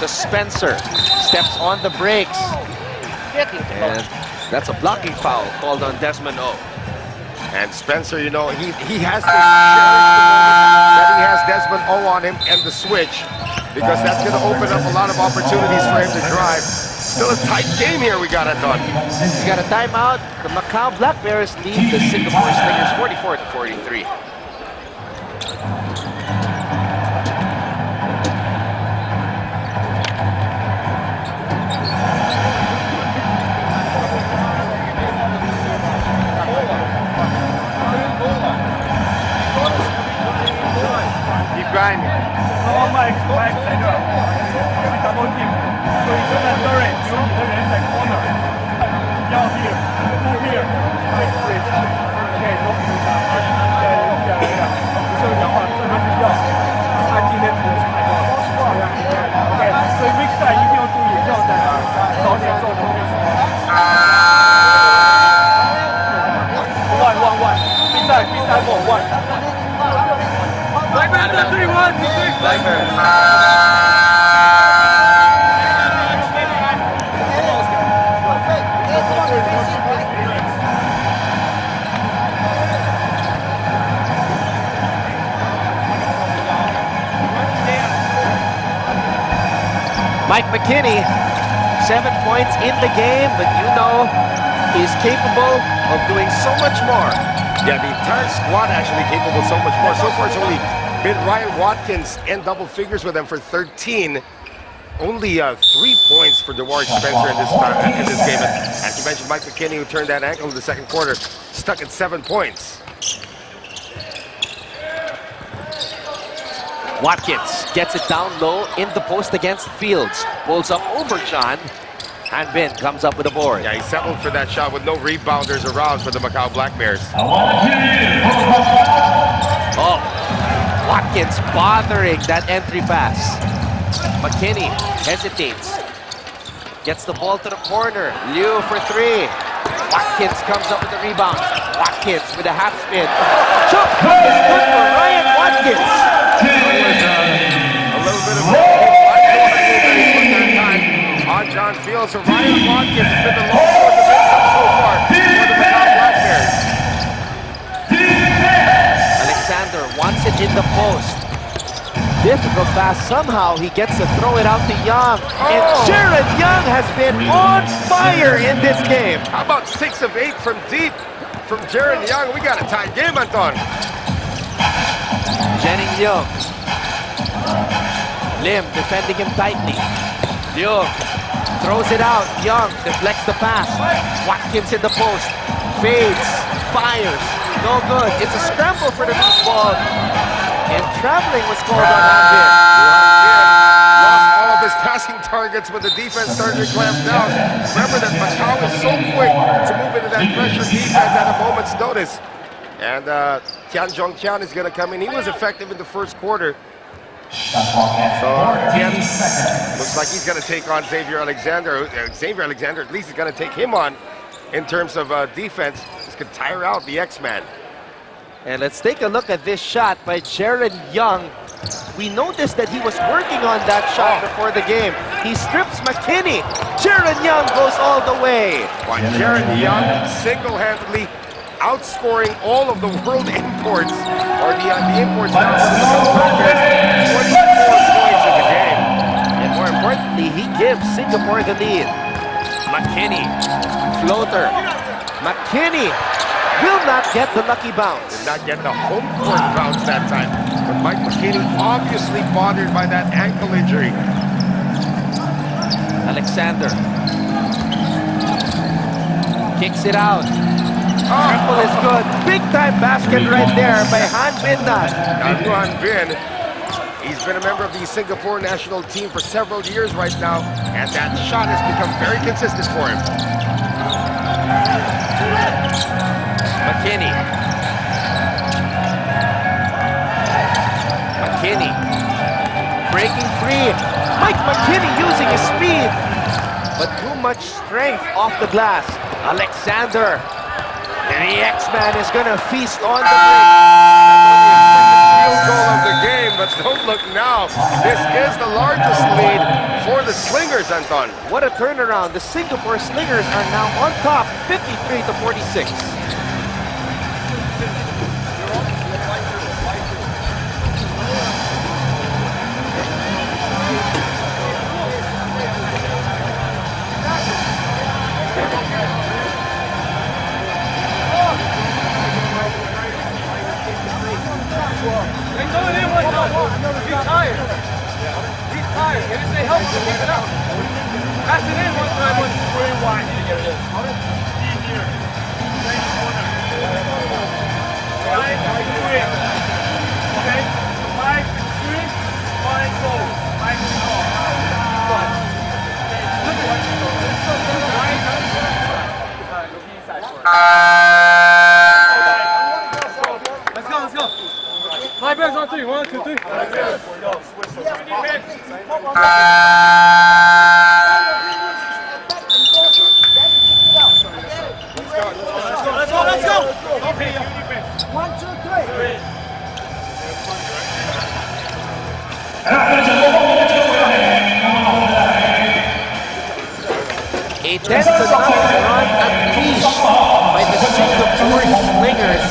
to Spencer, steps on the brakes. And that's a blocking foul called on Desmond O. And Spencer, you know, he has to cherish the moment that he has Desmond O on him and the switch, because that's going to open up a lot of opportunities for him to drive. Still a tight game here we got it done. We got a timeout. The Macau Black Bears lead the Singapore Slingers 44-43. Grinding. Oh my God, I know. We double team. So it's not direct. You there is a corner. Young here. Here. Right switch. Okay, no. Yeah. 所以讲话这边比较安静的投球。OK， 所以 weak side 一定要注意，不要在那早点做攻击。One. Big side ball, 1. Black Bears 3-1. Black Bears. Mike McKinney 7 points in the game, but you know he's capable of doing so much more. Yeah, the entire squad actually capable of so much more. So far, it's only been Ryan Watkins in double figures with them for 13. Only 3 points for DeWarge Spencer in this game. And as you mentioned, Mike McKinney, who turned that ankle in the second quarter, stuck at 7 points. Watkins gets it down low in the post against Fields. Pulls up over John. Han Bin comes up with a board. Yeah, he settled for that shot with no rebounders around for the Macau Black Bears. Oh, Watkins bothering that entry pass. McKinney hesitates. Gets the ball to the corner. Liu for 3. Watkins comes up with the rebound. Watkins with a half spin. Jump is good for Ryan Watkins. A little bit of a that time on John Fields. So Ryan Watkins has been the lone source of income so far for the Macau Black Bears. Alexander wants it in the post. Difficult pass. Somehow he gets to throw it out to Young. And Jared Young has been on fire in this game. How about 6 of 8 from deep from Jared Young? We got a tight game, Anton. Jennings Young. Lim defending him tightly. Young throws it out. Young deflects the pass. Watkins in the post. Fades. Fires. No good. It's a scramble for the loose ball. And traveling was called on Han Bin. Lost all of his passing targets when the defense started to clamp down. Remember that Macau is so quick to move into that pressure defense at a moment's notice. And Tian Zhongqian is going to come in. He was effective in the first quarter. So Tian looks like he's going to take on Xavier Alexander. Xavier Alexander at least is going to take him on in terms of defense. He's going to tire out the X-Man. And let's take a look at this shot by Jared Young. We noticed that he was working on that shot before the game. He strips McKinney. Jared Young goes all the way. While Jared Young single-handedly outscoring all of the world imports, or the imports now for the Macau Black Bears, 24 points in the game. And more importantly, he gives Singapore the lead. McKinney, floater. McKinney will not get the lucky bounce. Did not get the home court bounce that time. But Mike McKinney obviously bothered by that ankle injury. Alexander kicks it out. Triple is good. Big time basket right there by Han Bin. Now Han Bin, he's been a member of the Singapore national team for several years right now, and that shot has become very consistent for him. McKinney. McKinney breaking free. Mike McKinney using his speed, but too much strength off the glass. Alexander. The X-Man is going to feast on the break. Field goal of the game, but don't look now. This is the largest lead for the Slingers, Anton. What a turnaround. The Singapore Slingers are now on top, 53-46. He's tired. He's tired. If they help him, pick it up. Pass it in one time. Very wide. Easier. Right, okay. Mike, shoot. Fine, goal. Mike, Let's go, let's go. My Bears on 3. 1, 2, 3. Let's go. 1, 2, 3. A 10-0 run unleashed by the Singapore Slingers.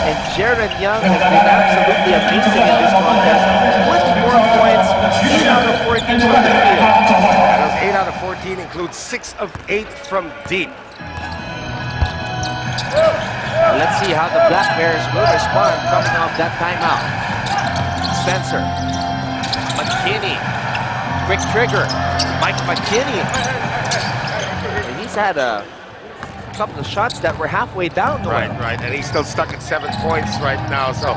And Jared Young has been absolutely amazing in this contest. 24 points, 8 out of 14 from the field. That was 8 out of 14 14 includes 6 of 8 from deep. Let's see how the Black Bears will respond coming off that timeout. Spencer. McKinney. Quick trigger. Mike McKinney. And he's had a couple of shots that were halfway down. Right. And he's still stuck at 7 points right now. So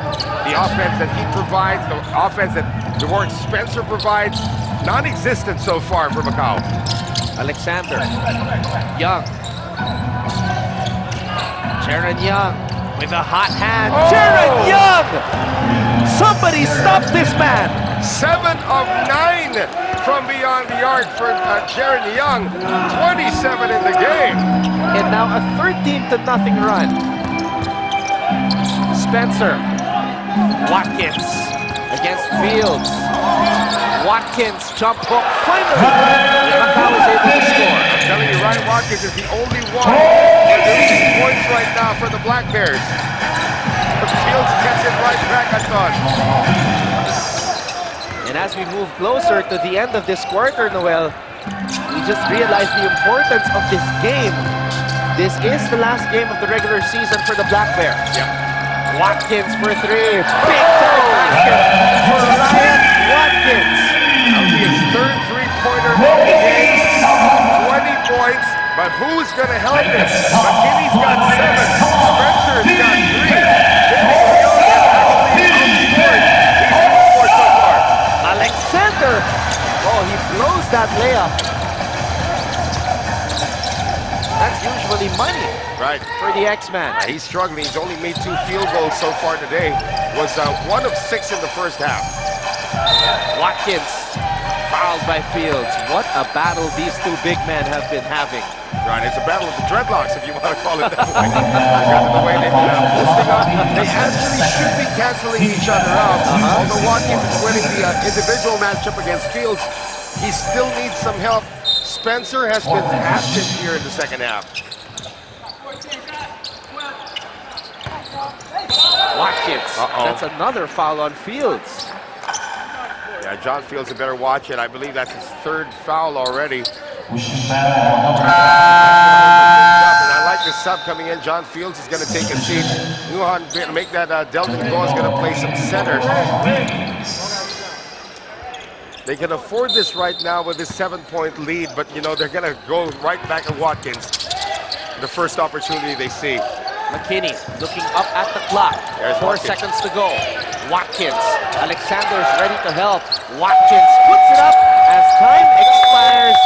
the offense that he provides, the offense that DeWard Spencer provides, non-existent so far for Macau. Alexander. Young. Jaron Young with a hot hand. Oh! Jaron Young! Somebody stop this man! 7 of 9 from beyond the arc for Jaron Young. 27 in the game. And now a 13-0 run. Spencer. Watkins against Fields. Watkins jump hook. Finally, Macau is able to score. I'm telling you, Ryan Watkins is the only one producing points right now for the Black Bears. But Fields gets it right back, I thought. And as we move closer to the end of this quarter, Noel, we just realized the importance of this game. This is the last game of the regular season for the Black Bears. Yep. Watkins for 3. Big time basket for Ryan Watkins. That'll be his third three-pointer of the game. 20 points, but who's going to help him? McKinney's got 7. Spencer's got 3. Alexander, oh, he blows that layup. That's usually money for the X-Man. He's struggling. He's only made 2 field goals so far today. Was 1 of 6 in the first half. Watkins fouled by Fields. What a battle these 2 big men have been having. Right, it's a battle of the dreadlocks, if you want to call it that way. Because of the way they've been posting up. They actually should be canceling each other out. Although Watkins is winning the individual matchup against Fields, he still needs some help. Spencer has been absent here in the second half. Watkins, that's another foul on Fields. Yeah, John Fields had better watch it. I believe that's his 3rd foul already. And I like the sub coming in. John Fields is going to take a seat. Nuhan make that Delton go is going to play some center. They can afford this right now with this 7-point lead, but you know they're going to go right back at Watkins the first opportunity they see. McKinney looking up at the clock. There's 4 Watkins. seconds to go. Watkins. Alexander's ready to help. Watkins puts it up as time expires.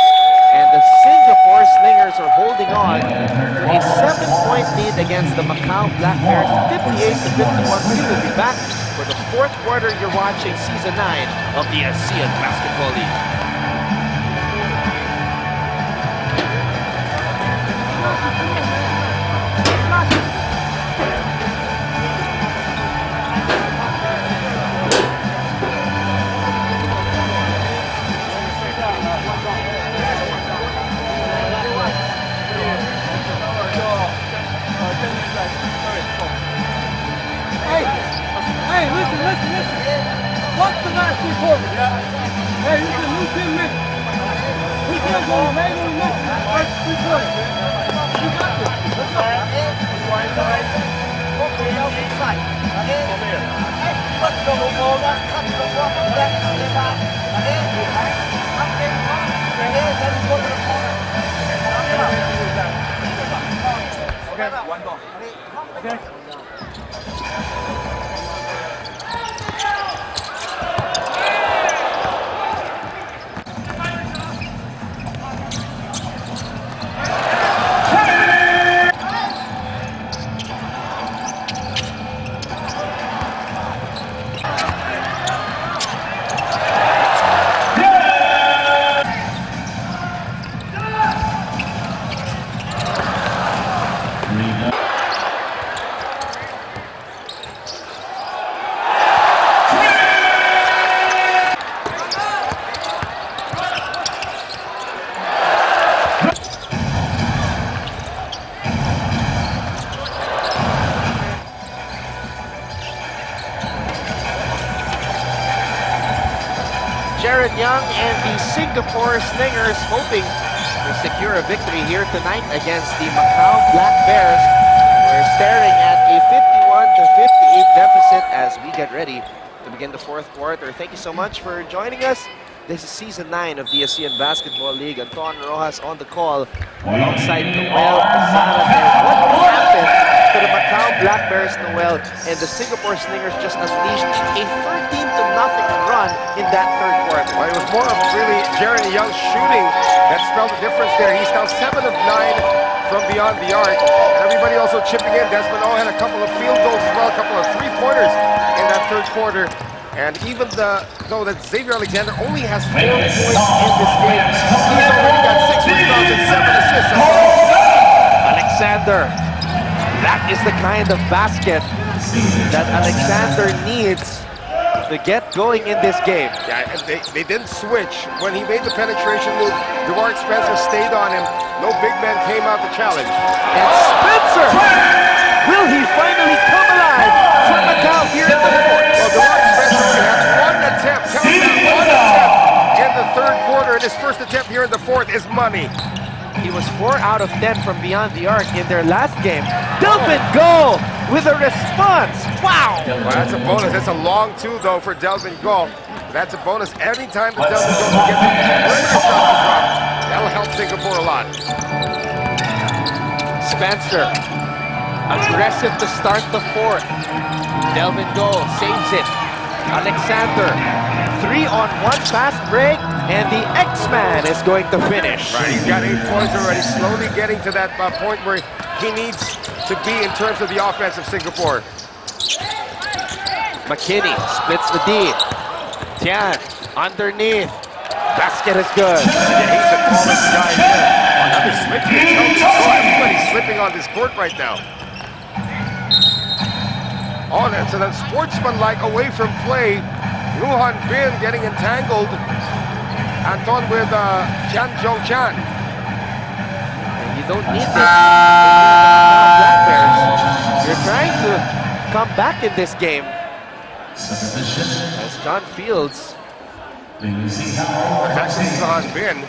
And the Singapore Slingers are holding on to a 7-point lead against the Macau Black Bears, 58-51. We will be back for the 4th quarter. You're watching Season 9 of the ASEAN Basketball League. Hey, listen. What's the last 3 quarters? Hey, listen, we 10 minutes. We can't go home. Ain't no nothing. First 3 quarters. You got this. Okay. Jaron Young and the Singapore Slingers hoping to secure a victory here tonight against the Macau Black Bears. We're staring at a 51-58 deficit as we get ready to begin the fourth quarter. Thank you so much for joining us. This is Season 9 of the ASEAN Basketball League. Anton Rojas on the call alongside Noel Azara there. What happened to the Macau Black Bears, Noel, and the Singapore Slingers just unleashed a 13-0 run in that third quarter? Well, it was more of really Jeremy Young's shooting that spelled the difference there. He's now 7 of 9 from beyond the arc. Everybody also chipping in. Desmond O had a couple of field goals as well, a couple of three-pointers in that third quarter. And even though that Xavier Alexander only has 4 points in this game, he's already got 6 rebounds and 7 assists. Alexander, that is the kind of basket that Alexander needs to get going in this game. Yeah, and they didn't switch. When he made the penetration move, DeMarc Spencer stayed on him. No big man came out to challenge. And Spencer, will he finally come alive for Macau here in the fourth? Well, DeMarc Spencer only had one attempt. Count that, one attempt in the third quarter, and his first attempt here in the fourth is money. He was 4 out of 10 from beyond the arc in their last game. Delvin Go with a response. Wow! Well, that's a bonus. That's a long 2, though, for Delvin Go. That's a bonus every time that Delvin Go can get the perimeter shot to drop. That'll help Singapore a lot. Spencer, aggressive to start the fourth. Delvin Go saves it. Alexander, 3-on-1 fast break, and the X-Man is going to finish. Right, he's got 8 points already, slowly getting to that point where he needs to be in terms of the offense of Singapore. McKinney splits the D. Tian, underneath. Basket is good. Yeah, he's the tallest guy here. Another slipping. Everybody's slipping on this court right now. Oh, that's an unsportsmanlike away from play. Luhan Bin getting entangled. Anton with Chan Jong Chan. And you don't need this. Black Bears. You're trying to come back in this game. As John Fields. That's Luhan Bin,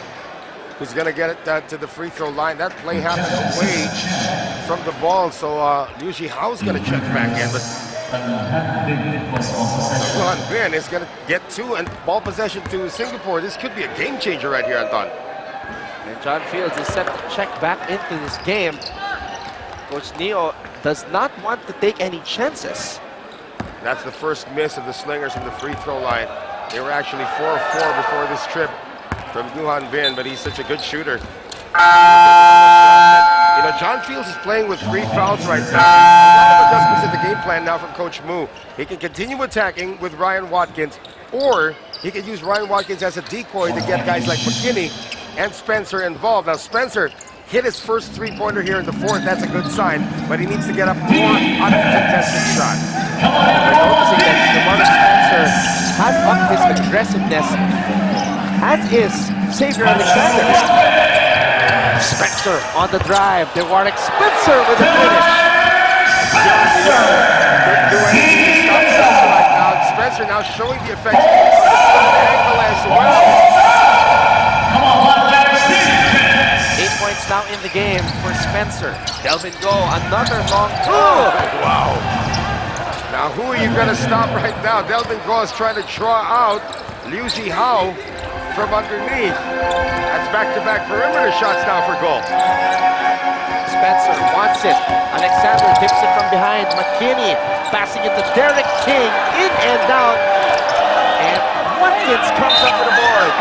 who's going to get it to the free throw line. That play happened away from the ball, so Liu Jihao's going to check back in. But Luhan Bin is going to get 2 and ball possession to Singapore. This could be a game changer right here, Anton. And John Fields is set to check back into this game. Coach Neo does not want to take any chances. That's the first miss of the Slingers from the free throw line. They were actually 4 of 4 before this trip from Luhan Bin, but he's such a good shooter. You know, John Fields is playing with 3 fouls right now. A lot of adjustments in the game plan now from Coach Mu. He can continue attacking with Ryan Watkins, or he can use Ryan Watkins as a decoy to get guys like McKinney and Spencer involved. Now, Spencer hit his first 3-pointer here in the fourth. That's a good sign, but he needs to get up more uncontested shots. We're noticing that DeMarc Spencer has upped his aggressiveness, as is Xavier Alexander. Spencer on the drive. DeMarc Spencer with a finish. Couldn't do anything to stop Spencer right now. Spencer now showing the effects of the ankle as well. 8 points now in the game for Spencer. Delvin Go, another long 2. Wow. Now who are you going to stop right now? Delvin Go is trying to draw out Liu Jihao from underneath. That's back-to-back perimeter shots now for goal. Spencer wants it. Alexander tips it from behind. McKinney passing it to Derek King. In and out. And Watkins comes up with a board.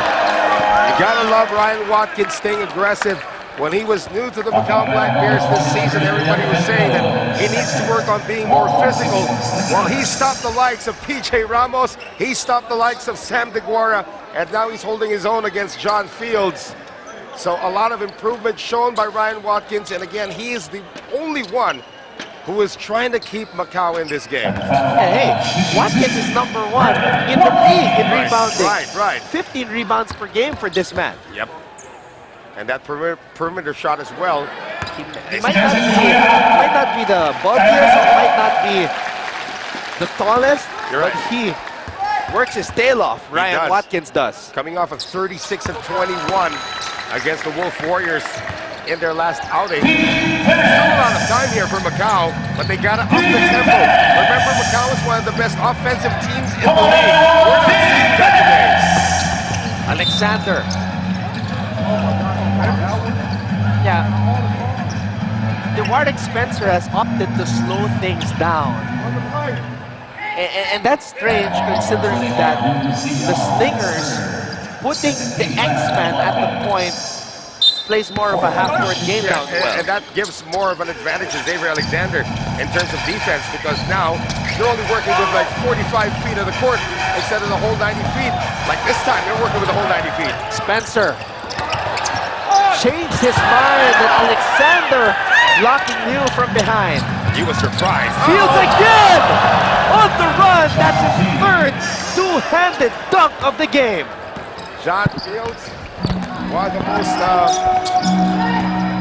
You gotta love Ryan Watkins staying aggressive. When he was new to the Macau Black Bears this season, everybody was saying that he needs to work on being more physical. Well, he stopped the likes of PJ Ramos, he stopped the likes of Sam DeGuara, and now he's holding his own against John Fields. So a lot of improvement shown by Ryan Watkins, and again, he is the only one who is trying to keep Macau in this game. Hey, Watkins is #1 in the league in rebounding. Right. 15 rebounds per game for this man. Yep. And that perimeter shot as well. He might not be the bulkiest, or might not be the tallest, but he works his tail off. Ryan Watkins does. Coming off of 36 of 21 against the Wolf Warriors in their last outing. Still a lot of time here for Macau, but they got to up the tempo. Remember, Macau is one of the best offensive teams in the league. We're not seeing that today. Alexander. Yeah. Warwick Spencer has opted to slow things down. And that's strange considering that the Slingers, putting the X-Man at the point, plays more of a half-court game down well. And that gives more of an advantage to Xavier Alexander in terms of defense, because now they're only working with like 45 feet of the court instead of the whole 90 feet. Like this time, they're working with the whole 90 feet. Spencer changed his mind, and Alexander blocking you from behind. He was surprised. Fields again! On the run, that's his third two-handed dunk of the game. John Fields, one of the most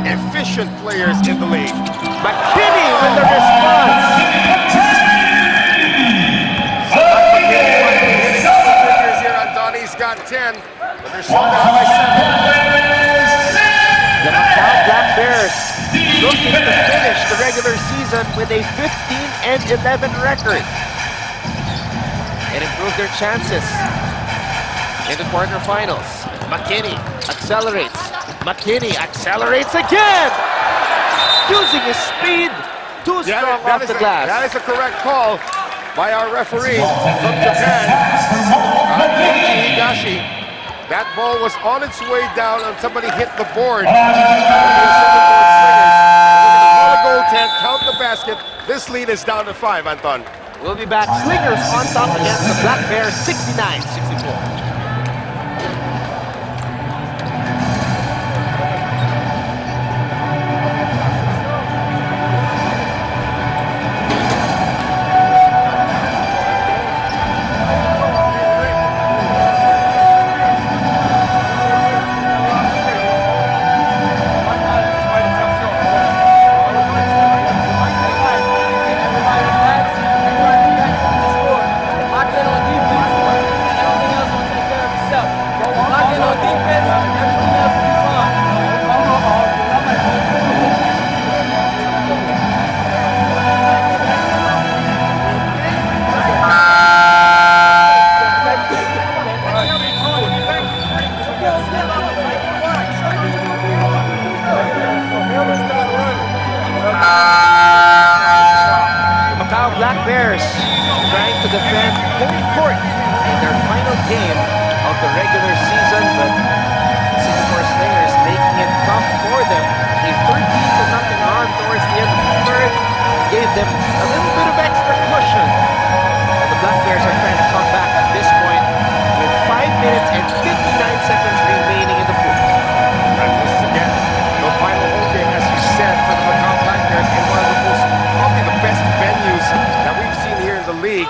efficient players in the league. McKinney with the response. Here on Donnie's got 10, but they're still down by 7. The Macau Black Bears looking to finish the regular season with a 15-11 record and improve their chances in the quarterfinals. McKinney accelerates. McKinney accelerates again! Using his speed, too strong off the glass. That is a correct call by our referee from Japan, Higashi. That ball was on its way down and somebody hit the board. Goaltend, count the basket. This lead is down to 5, Anton. We'll be back. Slingers on top against the Black Bears, 69-64. Black Bears trying to defend home court in their final game of the regular season, but Singapore Slingers making it tough for them. A 13-0 run towards the end of the third gave them a little bit of extra cushion. The Black Bears are trying to come back at this point with 5 minutes and 59 seconds remaining in the fourth. And this is again the final home game, as you said, for the Macau Black Bears in one of the most, probably the best venues that we've seen here in the league.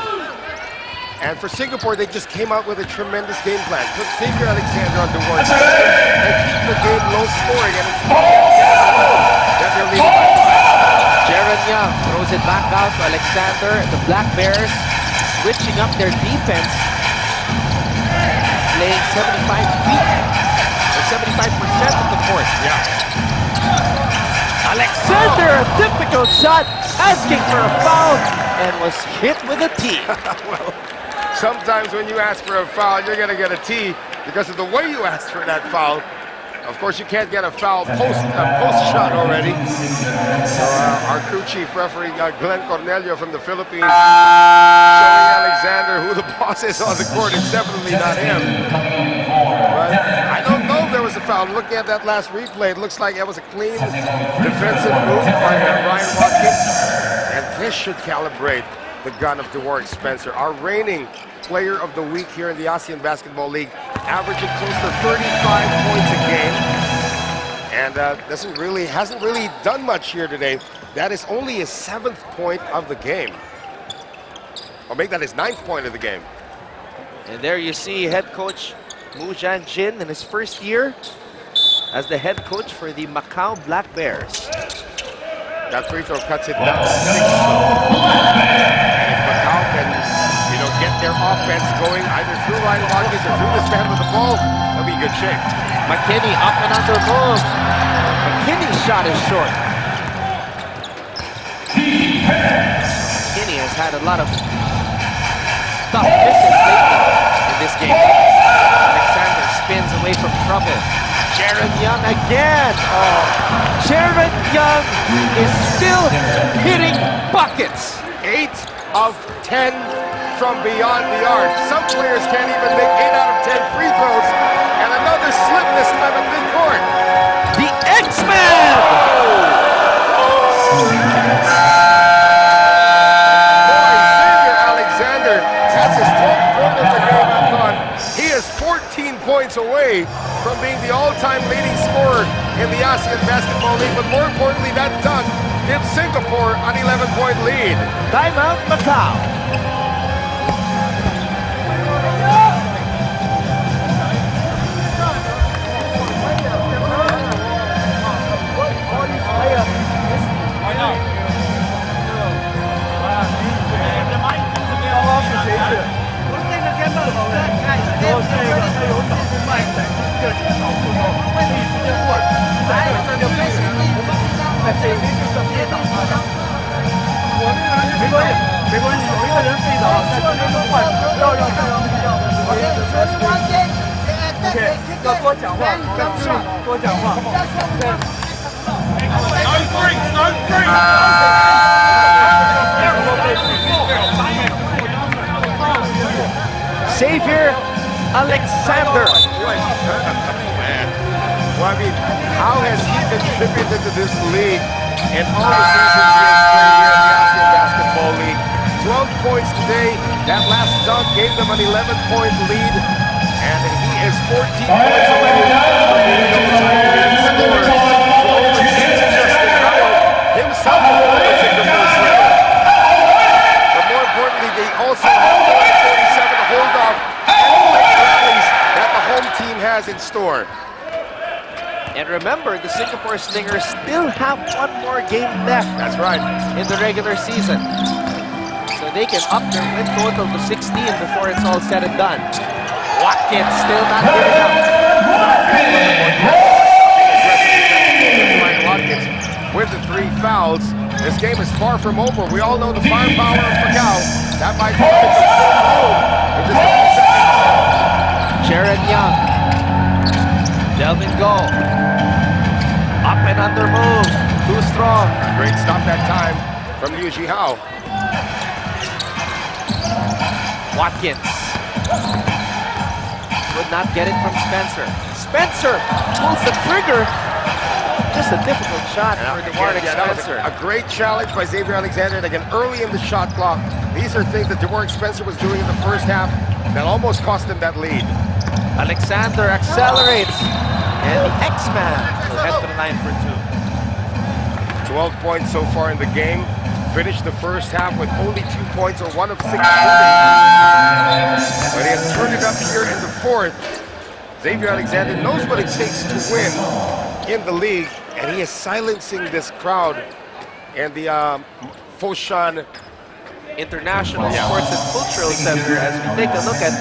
And for Singapore, they just came out with a tremendous game plan. Put Xavier Alexander on the board and keep the game low scoring, and it's that they're leading by 5. Jaron Young throws it back out to Alexander. The Black Bears switching up their defense, playing 75 feet, or 75% of the court. Yeah. Alexander, a difficult shot, asking for a foul, and was hit with a tee. Well, sometimes when you ask for a foul, you're going to get a tee because of the way you asked for that foul. Of course, you can't get a foul post shot already. So our crew chief referee, Glenn Cornelio from the Philippines, showing Alexander who the boss is on the court. It's definitely not him. But I don't know if there was a foul. Looking at that last replay, it looks like it was a clean defensive move by Ryan Watkins. And this should calibrate the gun of Warwick Spencer, our reigning player of the week here in the ASEAN Basketball League, averaging close to 35 points a game, and hasn't really done much here today. That is only his 7th point of the game, or make that his 9th point of the game. And there you see head coach Mu Jianjin in his first year as the head coach for the Macau Black Bears. That free throw cuts it down to 6. And if Macau can, get their offense going either through Ryan Watkins or through this man with the ball, they'll be in good shape. McKinney up and under move. McKinney's shot is short. McKinney has had a lot of tough misses lately in this game. Alexander spins away from trouble. Jaron Young again. Oh, Jaron Young is still hitting buckets. 8 of 10 from beyond the arc. Some players can't even make 8 out of 10 free throws. And another slip this time at midcourt. The X-Man! Boy, Xavier Alexander has his 12th point of the game, I thought. He is 14 points away from being the all-time leading scorer in the ASEAN Basketball League. But more importantly, that dunk gives Singapore an 11-point lead. Timeout, Macau. Xavier Alexander. Man. Well, I mean, how has he contributed to this league in all the seasons he has played here in the ASEAN Basketball League? 12 points today. That last dunk gave them an 11-point lead. And he is 14 points away from being the all-time leading scorer. So overseas Justin Howard himself was in the first level. But more importantly, they also have 47 to hold off any late rallies that the home team has in store. And remember, the Singapore Slingers still have one more game left. That's right. In the regular season. So they can up their win total to 16 before it's all said and done. Watkins still not giving up. Ryan Watkins with the 3 fouls. This game is far from over. We all know the firepower of Macau. That might be in just a few seconds. Jaron Young. Delvin Go. Up and under move. Too strong. Great stop that time from Liu Jihao. Watkins. Would not get it from Spencer. Spencer pulls the trigger. Just a difficult shot for the Warwick Spencer. A great challenge by Xavier Alexander. And again, early in the shot clock, these are things that DeWarwick Spencer was doing in the first half that almost cost him that lead. Alexander accelerates. And the X-Man will head to the line for 2. 12 points so far in the game. Finished the first half with only 2 points or 1 of 6 shooting. But he has turned it up here in the fourth. Xavier Alexander knows what it takes to win in the league, and he is silencing this crowd. And the Foshan International Sports and Cultural Center, as we take a look at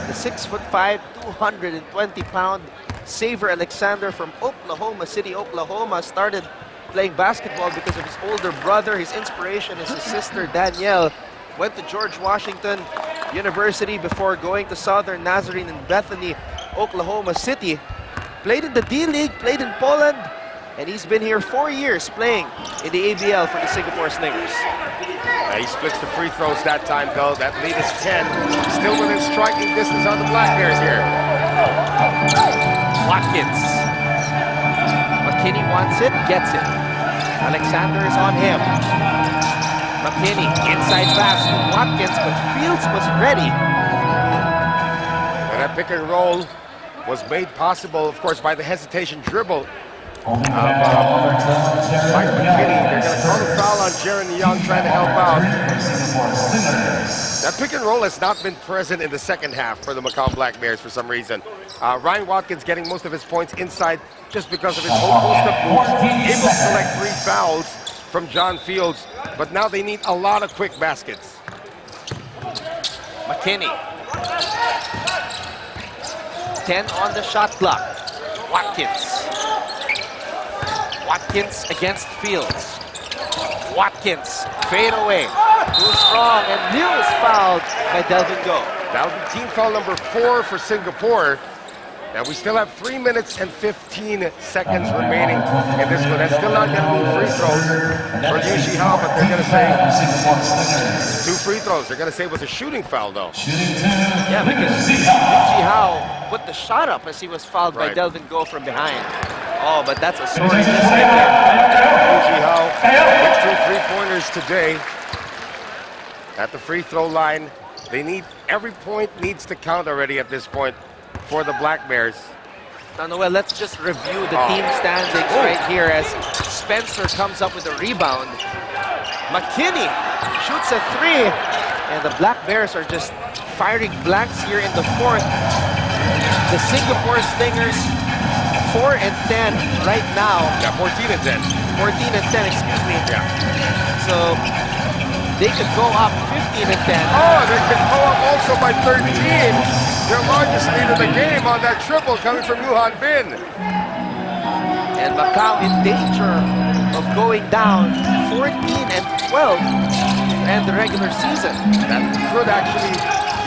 the 6'5", 220-pound Xavier Alexander from Oklahoma City, Oklahoma, started playing basketball because of his older brother. His inspiration is his sister Danielle. Went to George Washington University before going to Southern Nazarene in Bethany, Oklahoma City. Played in the D-League, played in Poland, and he's been here 4 years playing in the ABL for the Singapore Slingers. He splits the free throws that time, though. That lead is 10. Still within striking distance on the Black Bears here. Watkins. McKinney wants it, gets it. Alexander is on him. McKinney, inside pass to Watkins, but Fields was ready. And that pick and roll was made possible, of course, by the hesitation dribble of Mike McKinney. They're going to call the foul on Jaron Young trying to help out. That pick and roll has not been present in the second half for the Macau Black Bears for some reason. Ryan Watkins getting most of his points inside just because of his whole post-up moves. Able to collect 3 fouls from John Fields, but now they need a lot of quick baskets. McKinney. 10 on the shot clock. Watkins. Watkins against Fields. Watkins, fade away. Too strong, and Liu is fouled by Delvin Go. That would be team foul number 4 for Singapore. Now we still have 3 minutes and 15 seconds remaining in this one. That's still not going to be free throws for Liu Shihao, but they're going to say 2 free throws. They're going to say it was a shooting foul, though. Yeah, because Liu Shihao put the shot up as he was fouled by Delvin Go from behind. Oh, but that's a sorry miss right there. Liu Shihao hit 2 3-pointers today at the free throw line. They need, every point needs to count already at this point for the Black Bears. Now, Noel, let's just review the team standings right here as Spencer comes up with a rebound. McKinney shoots a 3, and the Black Bears are just firing blanks here in the 4th. The Singapore Slingers 4 and 10 right now. Yeah, 14 and 10. 14 and 10, excuse me. Yeah. So they could go up 15 and 10. Oh, they could go up also by 13. Their largest lead of the game on that triple coming from Yuhan Bin. And Macau in danger of going down 14 and 12 to end the regular season. That could actually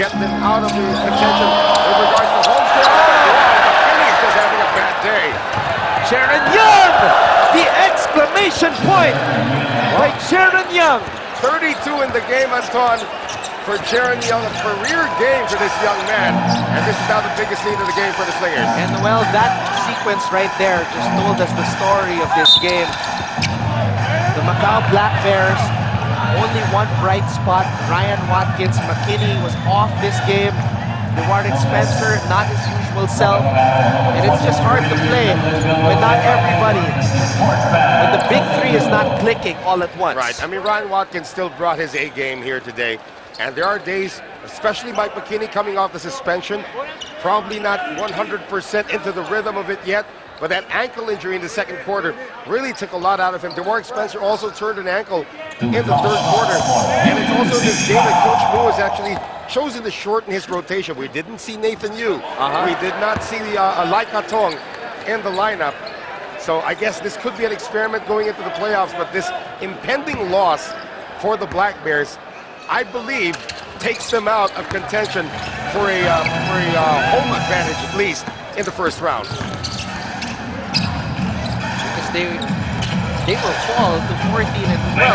get them out of the contention in regards to home court. McKinney's just having a bad day. Jaron Young! The exclamation point by Jaron Young. 32 in the game, Anton, for Jaron Young. A career game for this young man. And this is now the biggest lead of the game for the Slingers. And well, that sequence right there just told us the story of this game. The Macau Black Bears, only one bright spot. Ryan Watkins. McKinney was off this game. Dewarden Spencer, not his usual self. And it's just hard to play when not everybody, when the big 3 is not clicking all at once. Right. I mean, Ryan Watkins still brought his A game here today. And there are days, especially Mike McKinney coming off the suspension, probably not 100% into the rhythm of it yet. But that ankle injury in the second quarter really took a lot out of him. Dewarden Spencer also turned an ankle in the third quarter. And it's also this game that Coach Mu has actually chosen to shorten his rotation. We didn't see Nathan Yu. We did not see the Lai Katong in the lineup. So I guess this could be an experiment going into the playoffs. But this impending loss for the Black Bears, I believe, takes them out of contention for a home advantage, at least, in the first round. They will fall to 14 and 12.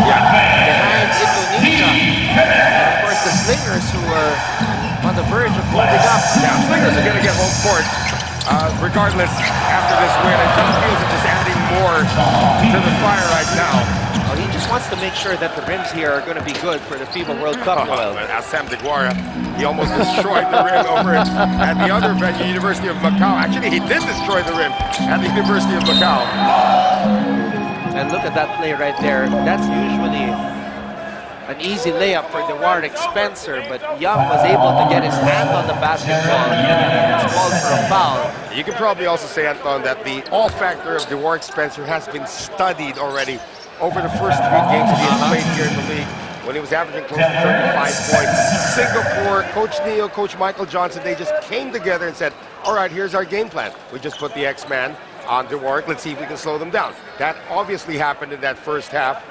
Behind Indonesia. And of course, the Slingers, who are on the verge of moving up. Yeah, Slingers are going to get home court regardless after this win. And John Fields is just adding more to the fire right now. Well, he just wants to make sure that the rims here are going to be good for the FIBA World Cup. Sam DeGuara, he almost destroyed the rim over at the other venue, University of Macau. Actually, he did destroy the rim at the University of Macau. And look at that play right there. That's usually an easy layup for Dewarden Spencer, but Young was able to get his hand on the basketball. It's called for a foul. You can probably also say, Anton, that the all factor of Dewarden Spencer has been studied already over the first 3 games that he has played here in the league, when he was averaging close to 35 points. Singapore, Coach Neo, Coach Michael Johnson, they just came together and said, all right, here's our game plan. We just put the X-Man on Dewarden. Let's see if we can slow them down. That obviously happened in that first half,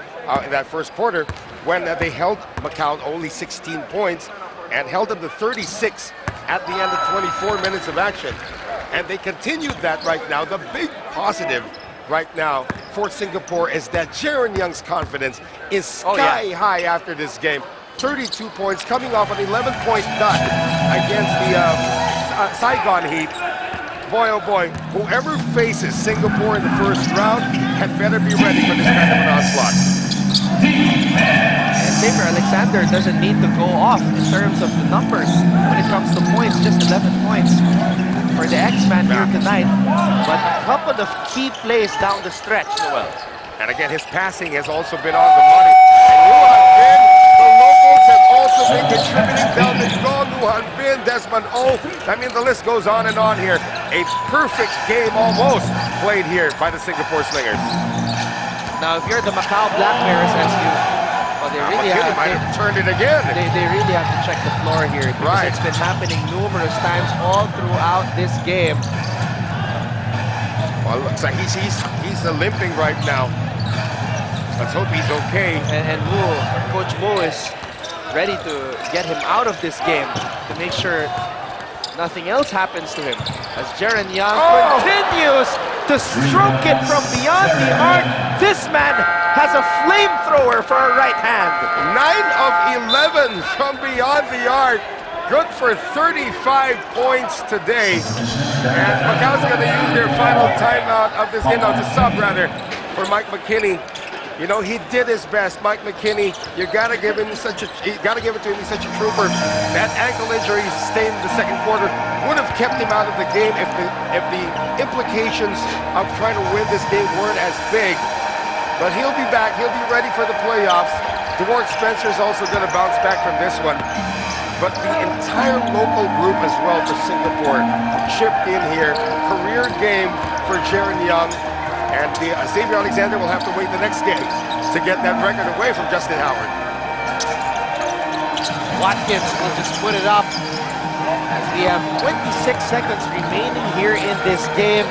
in that first quarter, when they held Macau only 16 points and held them to 36 at the end of 24 minutes of action. And they continued that right now. The big positive right now for Singapore is that Jaron Young's confidence is sky high after this game. 32 points, coming off an 11-point dud against the Saigon Heat. Boy, oh boy, whoever faces Singapore in the first round had better be ready for this kind of an onslaught. And Xavier Alexander doesn't need to go off in terms of the numbers when it comes to points, just 11 points for the X-Man here tonight. But a couple of key plays down the stretch, Noel. And again, his passing has also been on the money. And the locals have also been contributing down the goal. Yuhan Bin, Desmond O. I mean, the list goes on and on here. A perfect game almost played here by the Singapore Slingers. Now, if you're the Macau Black Bears, as you Well, they really might have turned it again. They really have to check the floor here because Right. it's been happening numerous times all throughout this game. Well, it looks like he's limping right now. Let's hope he's okay. And Coach Wu is ready to get him out of this game to make sure nothing else happens to him. As Jaren Young continues to stroke it from beyond the arc. This man has a flamethrower for a right hand. 9 of 11 from beyond the arc. Good for 35 points today. And Macau's going to use their final timeout of this game, to sub rather, for Mike McKinney. You know, he did his best. Mike McKinney, you gotta give it to him. He's such a trooper. That ankle injury he sustained in the second quarter would have kept him out of the game if the implications of trying to win this game weren't as big. But he'll be back. He'll be ready for the playoffs. DeWard Spencer's also gonna bounce back from this one. But the entire local group as well for Singapore chipped in here. Career game for Jaren Young. And Xavier Alexander will have to wait the next game to get that record away from Justin Howard. Watkins will just put it up as we have 26 seconds remaining here in this game.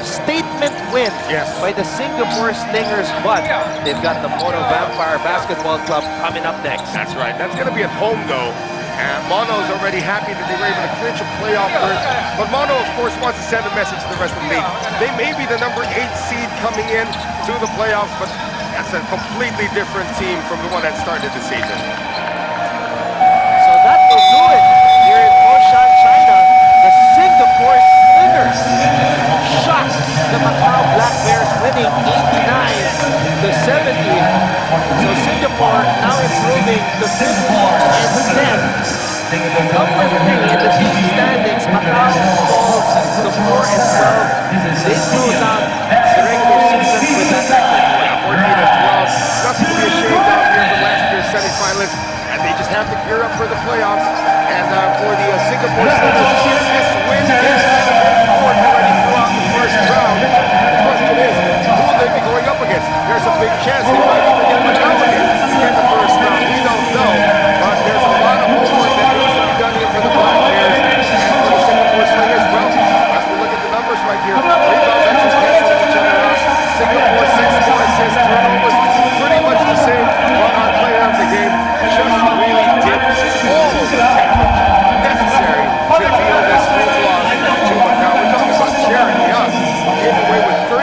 Statement win by the Singapore Slingers, but they've got the Mono Vampire Basketball Club coming up next. That's right. That's going to be at home, though. And Mono's already happy that they were able to clinch a playoff berth. But Mono, of course, wants to send a message to the rest of the league. They may be the number 8 seed coming in to the playoffs, but that's a completely different team from the one that started the season. So that will do it here in Foshan, China. The Singapore Slingers shocked the Macau Black Bears, winning 89-70. So Singapore now improving to 15-10. Number 3 in the team standings. Macau falls to 4-12. They close out the regular season with that record. 14-12. Nothing to be ashamed of here for last year's semifinalists. And they just have to gear up for the playoffs. And for the Singapore Slingers, this win is kind of important already throughout the first round. The question is, who will they be going up against? There's a big chance they might even get Macau again in the first round. We don't know. But there's a lot of homework that needs to be done here for the Black Bears and for the Singapore Slingers. Well, as we look at the numbers right here, rebounds actually canceling each other out. Singapore 6 more assists, turnovers, pretty much the same. But our player of the game just really did all of the damage necessary to deal this win loss to Macau. We're talking about Jaren Young, who came away with 35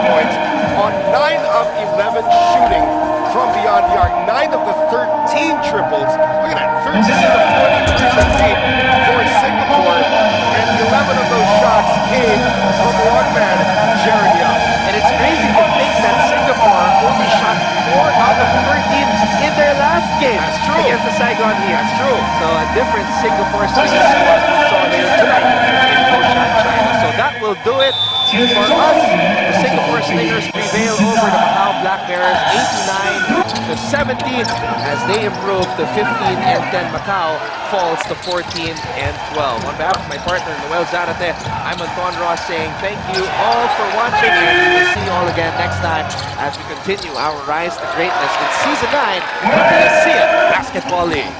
points on 9 of 11 shooting from beyond the arc. 9 of the 13 triples. Look at that, 13 of 23 for Singapore, and 11 of those shots came from one man, Jaren Young. And it's crazy to think that Singapore only shot 4 out of 13 in their last game. That's true. Against the Saigon Heat. That's true. So a different Singapore Slingers squad we saw there tonight in Foshan, China. So that will do it for us. The Singapore Slingers prevail over the Macau Black Bears 89-70 as they improve to 15-10. Macau falls to 14-12. On behalf of my partner Noel Zarate, I'm Anton Ross saying thank you all for watching, and we'll see you all again next time as we continue our rise to greatness in Season 9 of the ASEAN Basketball League.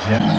Three.